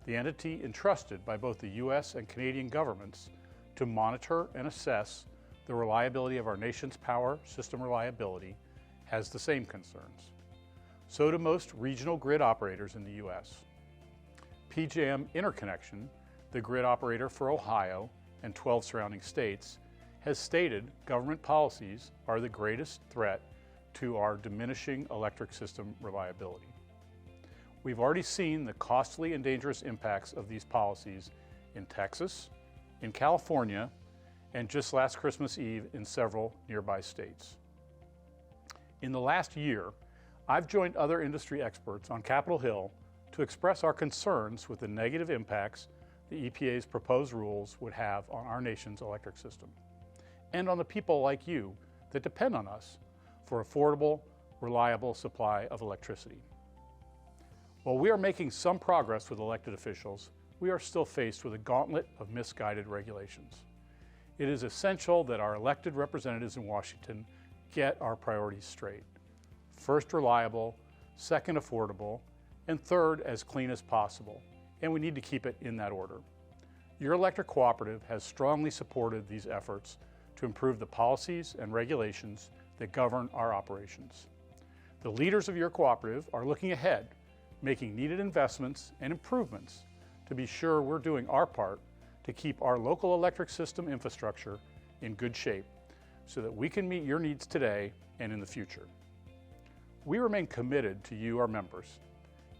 the entity entrusted by both the US and Canadian governments to monitor and assess the reliability of our nation's power system reliability, has the same concerns. So do most regional grid operators in the US. PJM Interconnection, the grid operator for Ohio and 12 surrounding states, has stated government policies are the greatest threat to our diminishing electric system reliability. We've already seen the costly and dangerous impacts of these policies in Texas, in California, and just last Christmas Eve in several nearby states. In the last year, I've joined other industry experts on Capitol Hill to express our concerns with the negative impacts the EPA's proposed rules would have on our nation's electric system, and on the people like you that depend on us for affordable, reliable supply of electricity. While we are making some progress with elected officials, we are still faced with a gauntlet of misguided regulations. It is essential that our elected representatives in Washington get our priorities straight. First, reliable, second, affordable, and third, as clean as possible, and we need to keep it in that order. Your electric cooperative has strongly supported these efforts to improve the policies and regulations that govern our operations. The leaders of your cooperative are looking ahead, making needed investments and improvements to be sure we're doing our part to keep our local electric system infrastructure in good shape so that we can meet your needs today and in the future. We remain committed to you, our members,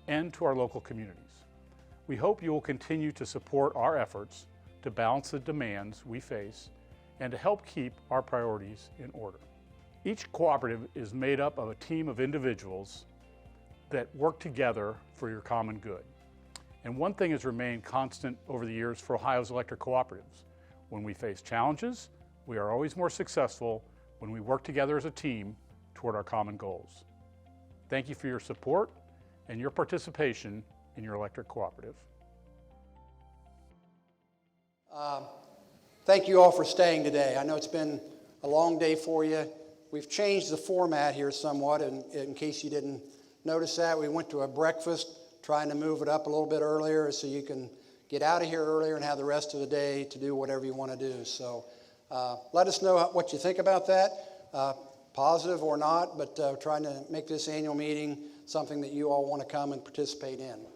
and to our local communities. We hope you will continue to support our efforts to balance the demands we face and to help keep our priorities in order. Each cooperative is made up of a team of individuals that work together for your common good. And one thing has remained constant over the years for Ohio's electric cooperatives. When we face challenges, we are always more successful when we work together as a team toward our common goals. Thank you for your support and your participation in your electric cooperative.
Thank you all for staying today. I know it's been a long day for you. We've changed the format here somewhat, in case you didn't notice that. We went to a breakfast, trying to move it up a little bit earlier so you can get out of here earlier and have the rest of the day to do whatever you want to do. So let us know what you think about that, positive or not, but trying to make this annual meeting something that you all want to come and participate in.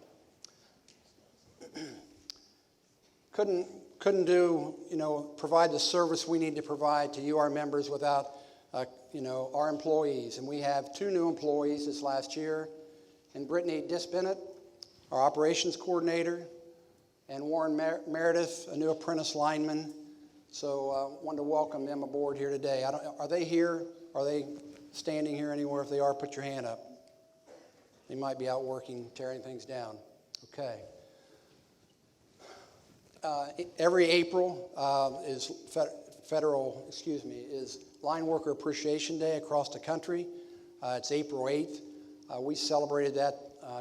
Couldn't do, provide the service we need to provide to you, our members, without, our employees. And we have 2 new employees this last year, and Brittany Disbennett, our operations coordinator, and Warren Meredith, a new apprentice lineman. So wanted to welcome them aboard here today. Are they here? Are they standing here anywhere? If they are, put your hand up. They might be out working, tearing things down. Okay. Every April is is Line Worker Appreciation Day across the country. It's April 8th. We celebrated that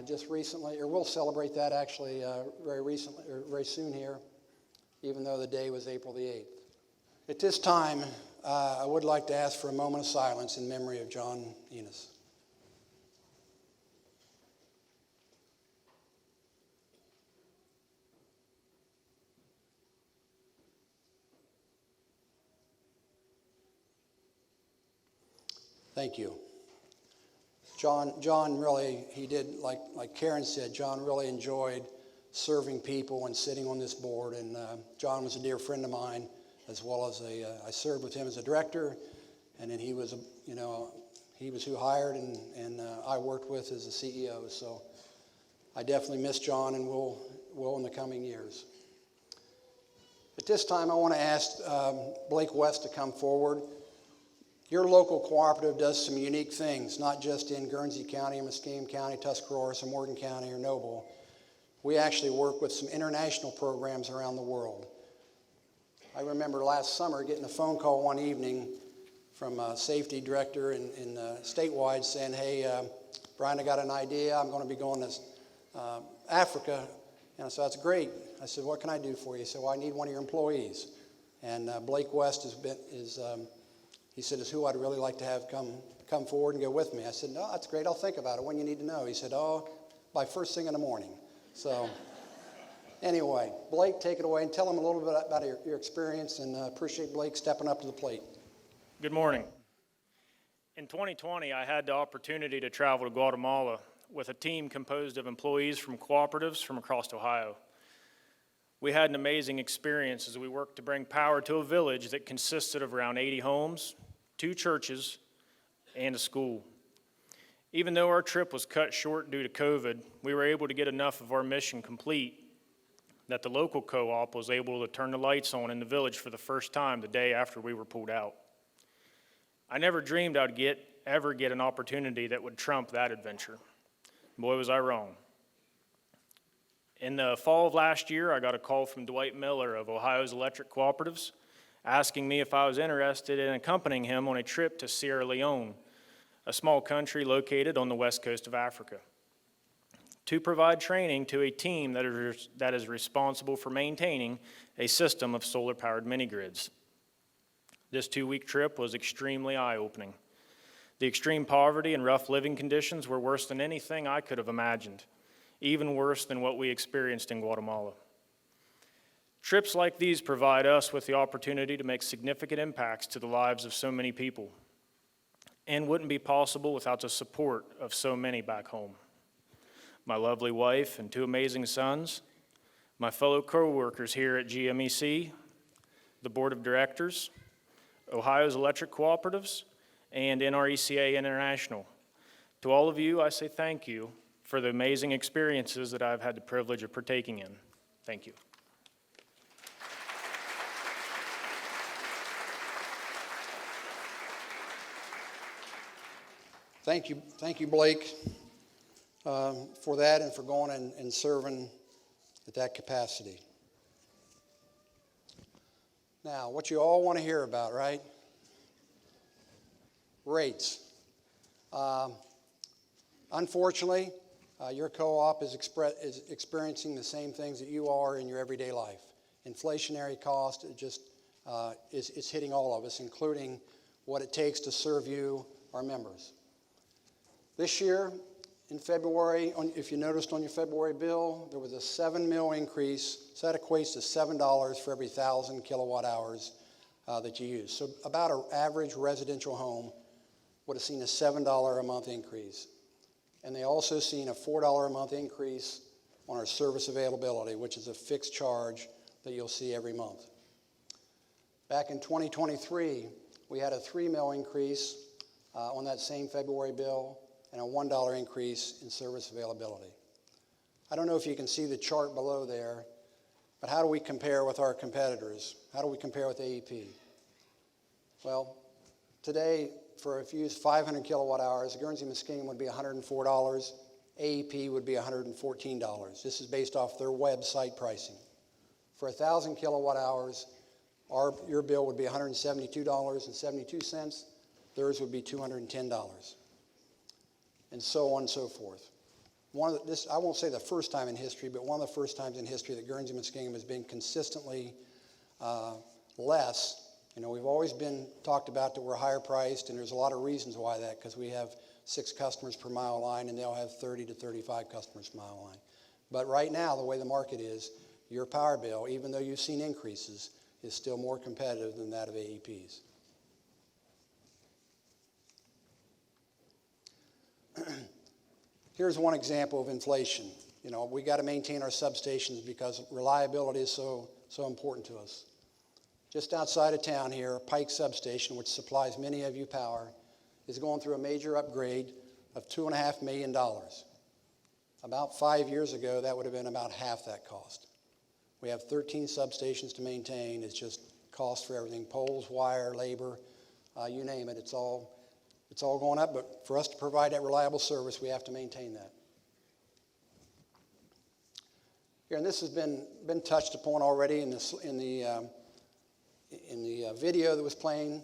just recently, or we'll celebrate that actually very soon here, even though the day was April the 8th. At this time, I would like to ask for a moment of silence in memory of John Enos. Thank you. John really, he did, like Karen said, John really enjoyed serving people and sitting on this board. And John was a dear friend of mine, as well as I served with him as a director. And then he was, he was who hired and I worked with as the CEO. So I definitely miss John and will in the coming years. At this time, I want to ask Blake West to come forward. Your local cooperative does some unique things, not just in Guernsey County, Muscatine County, Tuscarawas, or Morgan County, or Noble. We actually work with some international programs around the world. I remember last summer getting a phone call one evening from a safety director in statewide saying, hey, Brian, I got an idea. I'm going to be going to Africa. And I said, that's great. I said, what can I do for you? He said, well, I need one of your employees. And Blake West he said, is who I'd really like to have come forward and go with me. I said, no, that's great. I'll think about it. When you need to know? He said, by first thing in the morning. So anyway, Blake, take it away and tell them a little bit about your experience, and appreciate Blake stepping up to the plate.
Good morning. In 2020, I had the opportunity to travel to Guatemala with a team composed of employees from cooperatives from across Ohio. We had an amazing experience as we worked to bring power to a village that consisted of around 80 homes, 2 churches, and a school. Even though our trip was cut short due to COVID, we were able to get enough of our mission complete that the local co-op was able to turn the lights on in the village for the first time the day after we were pulled out. I never dreamed I'd get ever get an opportunity that would trump that adventure. Boy, was I wrong. In the fall of last year, I got a call from Dwight Miller of Ohio's Electric Cooperatives asking me if I was interested in accompanying him on a trip to Sierra Leone, a small country located on the west coast of Africa, to provide training to a team that is responsible for maintaining a system of solar-powered mini-grids. This 2-week trip was extremely eye-opening. The extreme poverty and rough living conditions were worse than anything I could have imagined, even worse than what we experienced in Guatemala. Trips like these provide us with the opportunity to make significant impacts to the lives of so many people, and wouldn't be possible without the support of so many back home. My lovely wife and 2 amazing sons, my fellow co-workers here at GMEC, the Board of Directors, Ohio's Electric Cooperatives, and NRECA International. To all of you, I say thank you for the amazing experiences that I've had the privilege of partaking in. Thank you.
Thank you, Blake, for that and for going and serving at that capacity. Now, what you all want to hear about, right? Rates. Unfortunately, your co-op is experiencing the same things that you are in your everyday life. Inflationary cost is hitting all of us, including what it takes to serve you, our members. This year, in February, if you noticed on your February bill, there was a 7 mil increase, so that equates to $7 for every 1,000 kilowatt hours that you use. So about an average residential home would have seen a $7 a month increase. And they also seen a $4 a month increase on our service availability, which is a fixed charge that you'll see every month. Back in 2023, we had a 3 mil increase on that same February bill, and a $1 increase in service availability. I don't know if you can see the chart below there, but how do we compare with our competitors? How do we compare with AEP? Well, today, if you use 500 kilowatt hours, Guernsey Muskegon would be $104, AEP would be $114. This is based off their website pricing. For 1,000 kilowatt hours, your bill would be $172.72, theirs would be $210. And so on and so forth. I won't say the first time in history, but one of the first times in history that Guernsey Muskegon has been consistently less. You know, we've always been talked about that we're higher priced, and there's a lot of reasons why that, because we have 6 customers per mile line, and they'll have 30 to 35 customers per mile line. But right now, the way the market is, your power bill, even though you've seen increases, is still more competitive than that of AEP's. Here's one example of inflation. You know, we got to maintain our substations because reliability is so important to us. Just outside of town here, Pike Substation, which supplies many of you power, is going through a major upgrade of $2.5 million. About 5 years ago, that would have been about half that cost. We have 13 substations to maintain. It's just cost for everything, poles, wire, labor, you name it. It's all going up, but for us to provide that reliable service, we have to maintain that. Here, and this has been touched upon already in the video that was played.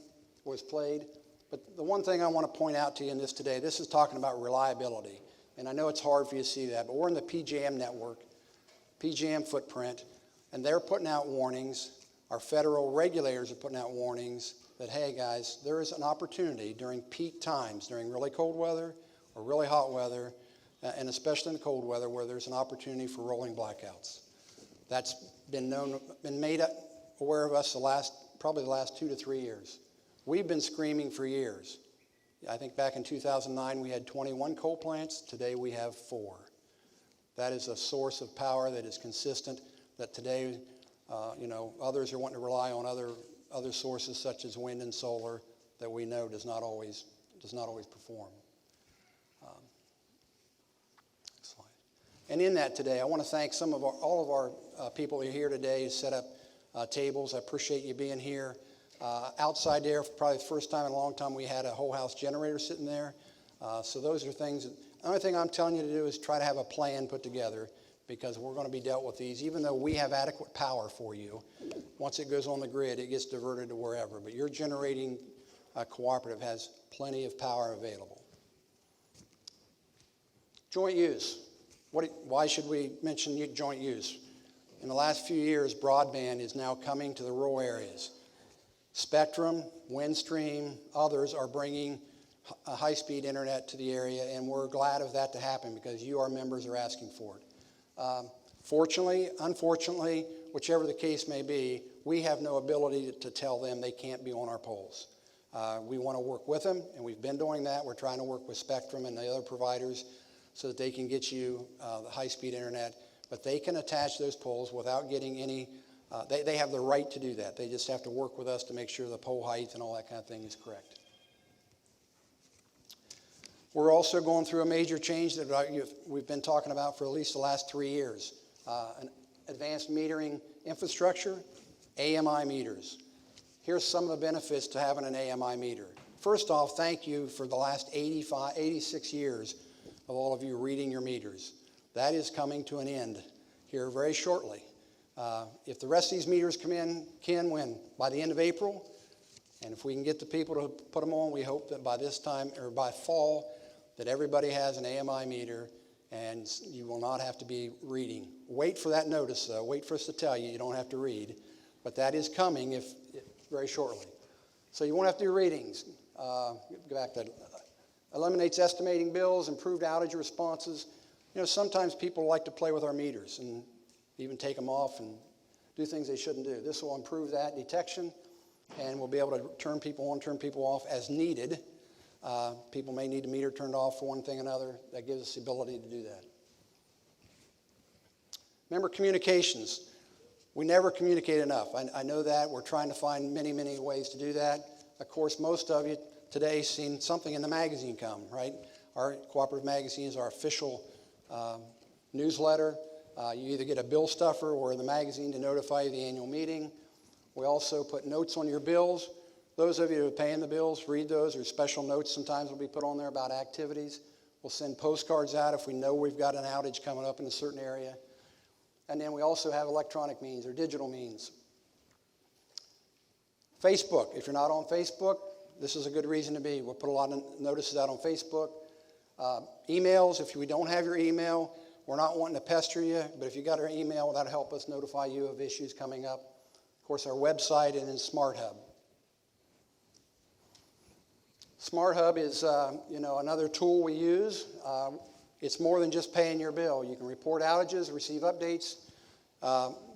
But the one thing I want to point out to you in this today, this is talking about reliability. And I know it's hard for you to see that, but we're in the PJM network, PJM footprint, and they're putting out warnings. Our federal regulators are putting out warnings that, hey guys, there is an opportunity during peak times, during really cold weather or really hot weather, and especially in the cold weather, where there's an opportunity for rolling blackouts. That's been made aware of us probably the last 2 to 3 years. We've been screaming for years. I think back in 2009 we had 21 coal plants. Today we have 4. That is a source of power that is consistent. That today, others are wanting to rely on other sources such as wind and solar that we know does not always perform. And in that today, I want to thank all of our people who are here today to set up tables. I appreciate you being here. Outside there, for probably the first time in a long time, we had a whole house generator sitting there. So those are things. The only thing I'm telling you to do is try to have a plan put together, because we're going to be dealt with these. Even though we have adequate power for you, once it goes on the grid, it gets diverted to wherever. But your generating cooperative has plenty of power available. Joint use. Why should we mention joint use? In the last few years, broadband is now coming to the rural areas. Spectrum, Windstream, others are bringing a high-speed internet to the area, and we're glad of that to happen because you, our members, are asking for it. Fortunately, unfortunately, whichever the case may be, we have no ability to tell them they can't be on our poles. We want to work with them, and we've been doing that. We're trying to work with Spectrum and the other providers so that they can get you the high-speed internet, but they can attach those poles without getting any, they have the right to do that. They just have to work with us to make sure the pole height and all that kind of thing is correct. We're also going through a major change that we've been talking about for at least the last 3 years. An advanced metering infrastructure, AMI meters. Here's some of the benefits to having an AMI meter. First off, thank you for the last 86 years of all of you reading your meters. That is coming to an end here very shortly. If the rest of these meters come in, when? By the end of April? And if we can get the people to put them on, we hope that by this time, or by fall, that everybody has an AMI meter and you will not have to be reading. Wait for that notice, though. Wait for us to tell you don't have to read. But that is coming very shortly. So you won't have to do readings. Go back to eliminates estimating bills, improved outage responses. You know, sometimes people like to play with our meters and even take them off and do things they shouldn't do. This will improve that detection, and we'll be able to turn people on, turn people off as needed. People may need a meter turned off for one thing or another. That gives us the ability to do that. Member communications. We never communicate enough. I know that. We're trying to find many, many ways to do that. Of course, most of you today seen something in the magazine come, right? Our cooperative magazine is our official newsletter. You either get a bill stuffer or the magazine to notify you of the annual meeting. We also put notes on your bills. Those of you who are paying the bills, read those. There's special notes sometimes will be put on there about activities. We'll send postcards out if we know we've got an outage coming up in a certain area. And then we also have electronic means or digital means. Facebook. If you're not on Facebook, this is a good reason to be. We'll put a lot of notices out on Facebook. Emails. If we don't have your email, we're not wanting to pester you, but if you got our email, that'll help us notify you of issues coming up. Of course, our website and then Smart Hub. Smart Hub is another tool we use. It's more than just paying your bill. You can report outages, receive updates.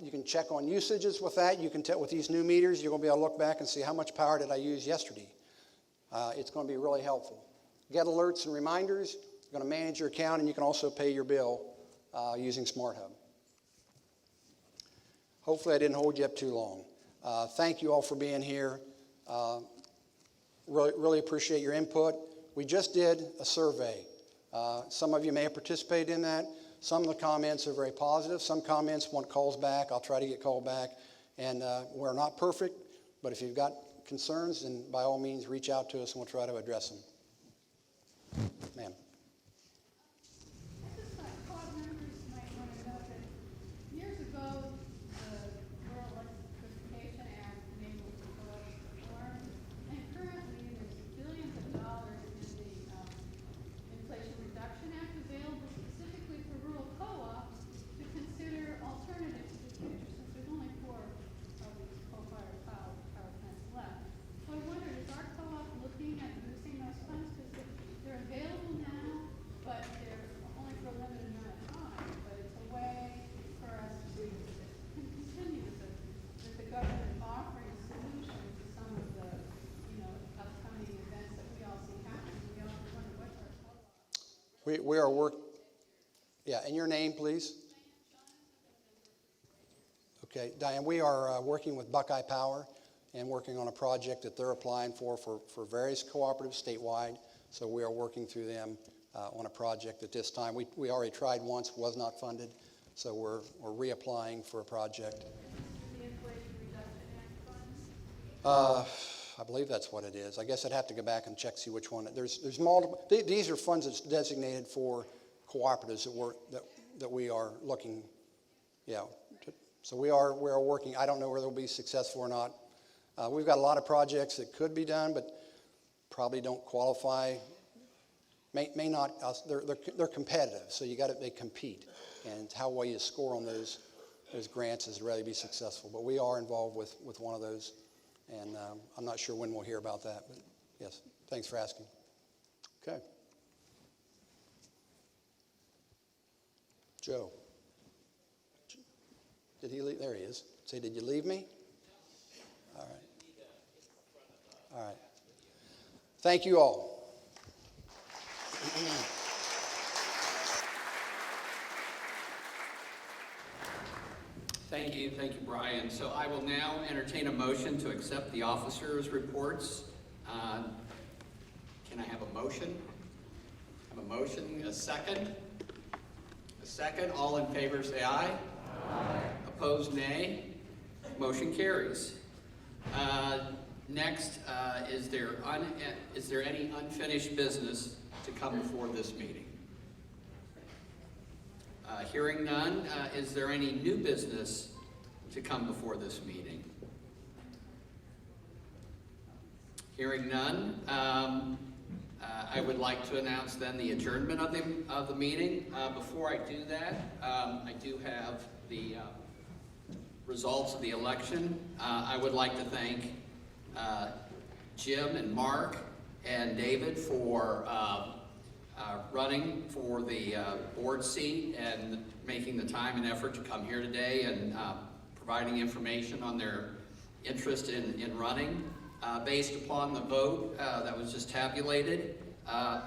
You can check on usages with that. You can tell with these new meters, you're going to be able to look back and see how much power did I use yesterday. It's going to be really helpful. Get alerts and reminders. You're going to manage your account, and you can also pay your bill using Smart Hub. Hopefully I didn't hold you up too long. Thank you all for being here. Really appreciate your input. We just did a survey. Some of you may have participated in that. Some of the comments are very positive. Some comments want calls back. I'll try to get called back. And we're not perfect, but if you've got concerns, then by all means reach out to us and we'll try to address them. Ma'am.
Years ago, the Rural Electrification Act enabled co-ops to form, and currently there's billions of dollars in the Inflation Reduction Act available specifically for rural co-ops to consider alternatives to the future, since there's only 4 of these coal-fired power plants left. So I wondered, is our co-op looking at using those funds? Because they're available now, but they're only for a limited amount of time. But it's a way for us to continue with the government offering solutions to some of the, upcoming events that we all see happening. We all wonder what's our co-op.
We are yeah, and your name, please? Okay, Diane, we are working with Buckeye Power and working on a project that they're applying for various cooperatives statewide. So we are working through them on a project at this time. We already tried once, was not funded, so we're reapplying for a project.
The Inflation Reduction Act funds?
I believe that's what it is. I guess I'd have to go back and check, see which one. There's multiple, these are funds that's designated for cooperatives that we are looking, yeah. So we are working. I don't know whether they'll be successful or not. We've got a lot of projects that could be done, but probably don't qualify. May not. They're competitive, so they compete, and how well you score on those grants is to really be successful. But we are involved with one of those, and I'm not sure when we'll hear about that. But yes, thanks for asking. Okay, Joe. Did he leave? There he is. Say, did you leave me? All right. All right. Thank you all.
Thank you, Brian. So I will now entertain a motion to accept the officers' reports. Can I have a motion? Have a motion, a second? A second, all in favor say aye. Aye. Opposed, nay. Motion carries. Next, is there any unfinished business to come before this meeting? Hearing none, is there any new business to come before this meeting? Hearing none, I would like to announce then the adjournment of the meeting. Before I do that, I do have the results of the election. I would like to thank Jim and Mark and David for running for the board seat and making the time and effort to come here today and providing information on their interest in running. Based upon the vote that was just tabulated,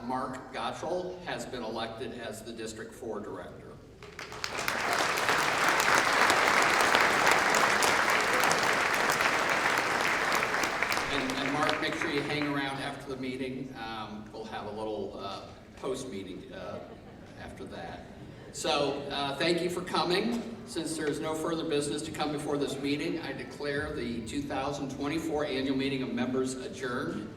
Mark Gottschall has been elected as the District 4 Director. And Mark, make sure you hang around after the meeting. We'll have a little post-meeting after that. So thank you for coming. Since there is no further business to come before this meeting, I declare the 2024 annual meeting of members adjourned.